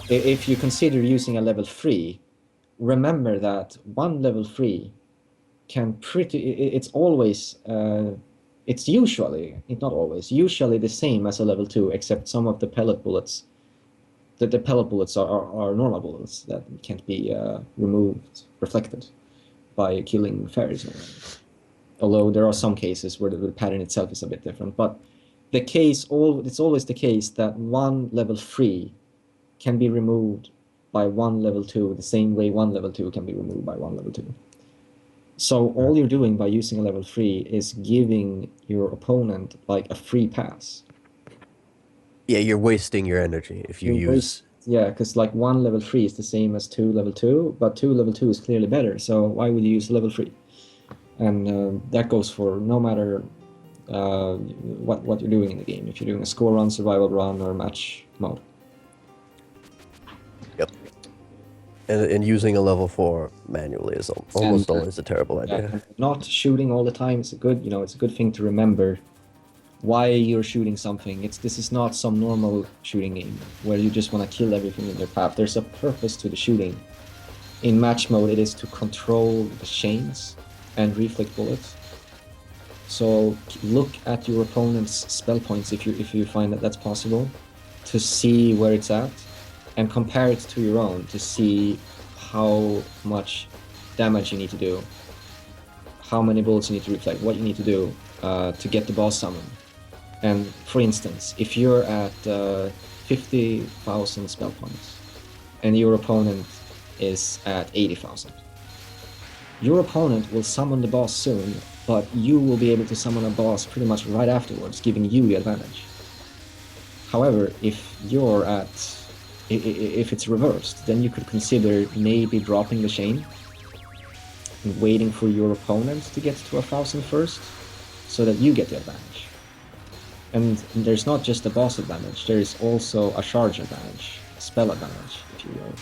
if you consider using a level 3, remember that one level 3 can it's always it's usually, not always, usually the same as a level 2, except some of the pellet bullets. The pellet bullets are normal bullets that can't be reflected by killing fairies. Although there are some cases where the pattern itself is a bit different, but it's always the case that one level 3 can be removed by one level 2, the same way one level 2 can be removed by one level 2. So all you're doing by using a level 3 is giving your opponent like a free pass. Yeah, you're wasting your energy if you use... Yeah, because like one level 3 is the same as 2 level 2, but 2 level 2 is clearly better, so why would you use level 3? And that goes for no matter what you're doing in the game, if you're doing a score run, survival run, or match mode. Yep. And using a level 4 manually is almost always a terrible idea. And not shooting all the time is it's a good thing to remember why you're shooting something. This is not some normal shooting game where you just want to kill everything in their path. There's a purpose to the shooting. In match mode, it is to control the chains and reflect bullets. So look at your opponent's spell points if you find that that's possible, to see where it's at, and compare it to your own to see how much damage you need to do, how many bullets you need to reflect, what you need to do to get the boss summon. And for instance, if you're at 50,000 spell points and your opponent is at 80,000, your opponent will summon the boss soon, but you will be able to summon a boss pretty much right afterwards, giving you the advantage. However, if it's reversed, then you could consider maybe dropping the chain and waiting for your opponent to get to 1,000 first, so that you get the advantage. And there's not just a boss advantage, there is also a charge advantage, a spell advantage, if you will.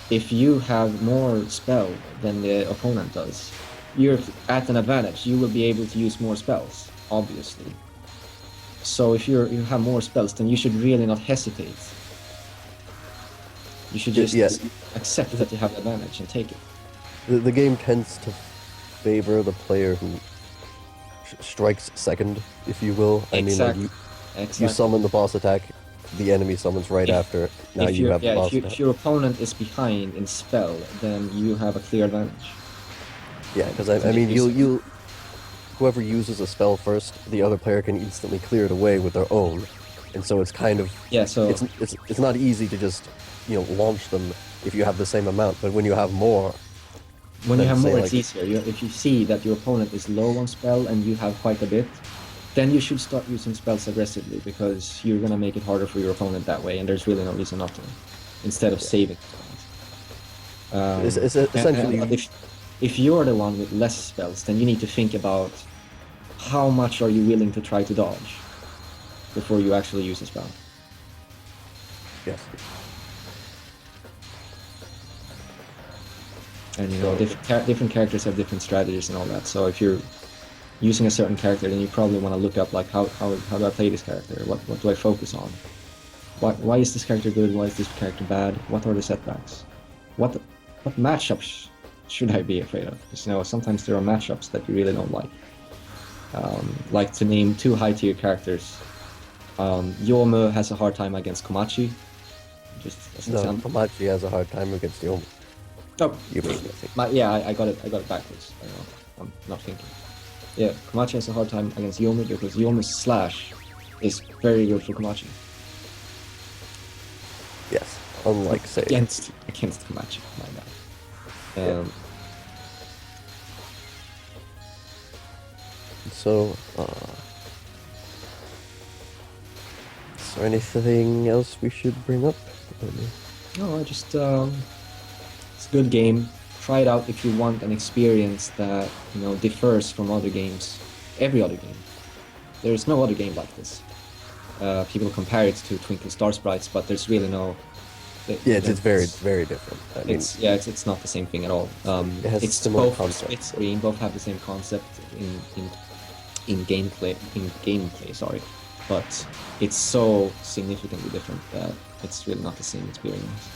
If you have more spell than the opponent does, you're at an advantage. You will be able to use more spells, obviously. So if you have more spells, then you should really not hesitate. You should just accept that you have the advantage and take it. The game tends to favor the player who strikes second, if you will. Exactly. I mean, like you summon the boss attack, the enemy summons right after. Now you have the boss attack. If your opponent is behind in spell, then you have a clear advantage. Yeah, because I mean, whoever uses a spell first, the other player can instantly clear it away with their own, and so it's kind of it's not easy to just launch them if you have the same amount. But when you have more, it's easier. If you see that your opponent is low on spell and you have quite a bit, then you should start using spells aggressively, because you're gonna make it harder for your opponent that way, and there's really no reason not to. Instead of saving. It's essentially. If you're the one with less spells, then you need to think about how much are you willing to try to dodge before you actually use a spell. Yes. And different characters have different strategies and all that. So if you're using a certain character, then you probably want to look up like how do I play this character? What do I focus on? Why is this character good? Why is this character bad? What are the setbacks? What matchups should I be afraid of? Because sometimes there are matchups that you really don't like. Like to name 2 high-tier characters. Yomu has a hard time against Komachi. Just as an No, example. Komachi has a hard time against Yomu. Oh, You mean, I think. I got it backwards. I don't know. I'm not thinking. Yeah, Komachi has a hard time against Yomu because Yomu's slash is very good for Komachi. Yes, unlike, say... Against Komachi, my bad. Yeah. So, is there anything else we should bring up? No, I just it's a good game. Try it out if you want an experience that differs from other games, every other game. There's no other game like this. People compare it to Twinkle Star Sprites, but there's really no. Yeah, it's very, very different. I mean, it's not the same thing at all. it has it's similar both concept. split screen, both have the same concept in gameplay. Sorry, but it's so significantly different that it's really not the same experience.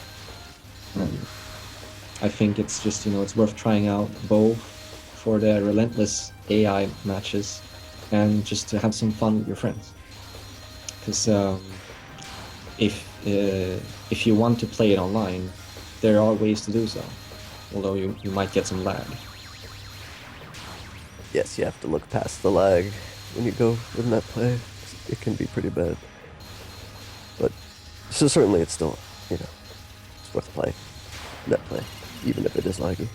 I think it's just it's worth trying out both for the relentless AI matches and just to have some fun with your friends. Because if you want to play it online, there are ways to do so, although you might get some lag. Yes, you have to look past the lag when you go with net play. It can be pretty bad. But, so certainly it's still, it's worth playing. Net play, even if it is laggy.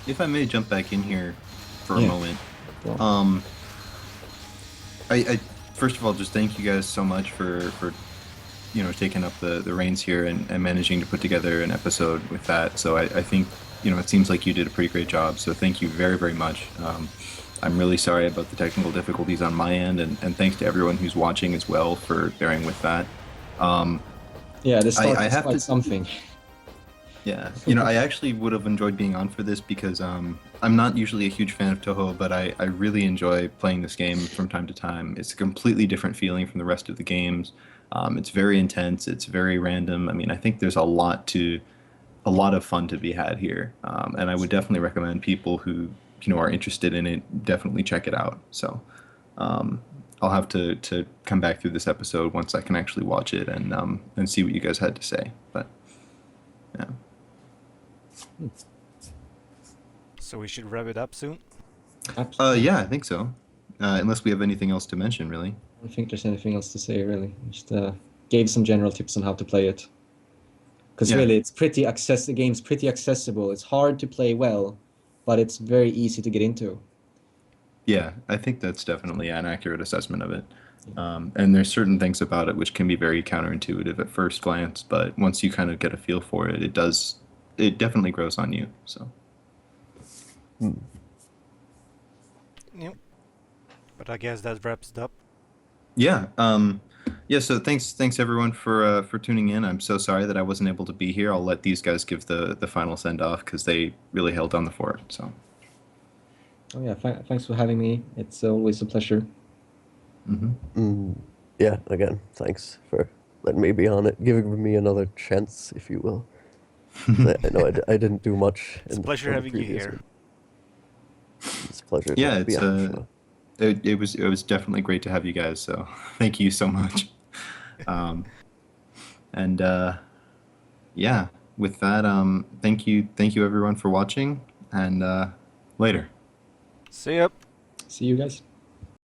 If I may jump back in here for a Yeah. moment. Well, I first of all just thank you guys so much for taking up the reins here and managing to put together an episode with that. So I think it seems like you did a pretty great job. So thank you very, very much. I'm really sorry about the technical difficulties on my end, and thanks to everyone who's watching as well for bearing with that. yeah, this start I is have quite to- something. Yeah, I actually would have enjoyed being on for this because I'm not usually a huge fan of Toho, but I really enjoy playing this game from time to time. It's a completely different feeling from the rest of the games. It's very intense. It's very random. I mean, I think there's a lot of fun to be had here, and I would definitely recommend people who are interested in it definitely check it out. So I'll have to come back through this episode once I can actually watch it and see what you guys had to say. But yeah. So we should wrap it up soon. Absolutely. Yeah, I think so. Unless we have anything else to mention, really. I don't think there's anything else to say, really. Just gave some general tips on how to play it. Because Yeah. really, the game's pretty accessible. It's hard to play well, but it's very easy to get into. Yeah, I think that's definitely an accurate assessment of it. And there's certain things about it which can be very counterintuitive at first glance, but once you kind of get a feel for it, it definitely grows on you. So Yep. But I guess that wraps it up. yeah, so thanks everyone for tuning in. I'm so sorry that I wasn't able to be here. I'll let these guys give the final send off because they really held down the fort. So Oh yeah, thanks for having me. It's always a pleasure. Yeah, again, thanks for letting me be on it, giving me another chance, if you will. I know I didn't do much. It's a pleasure having you here. It's a pleasure. yeah, to be it's on the show. it was definitely great to have you guys. So thank you so much. And yeah, with that, thank you everyone for watching, and later. See ya. See you guys.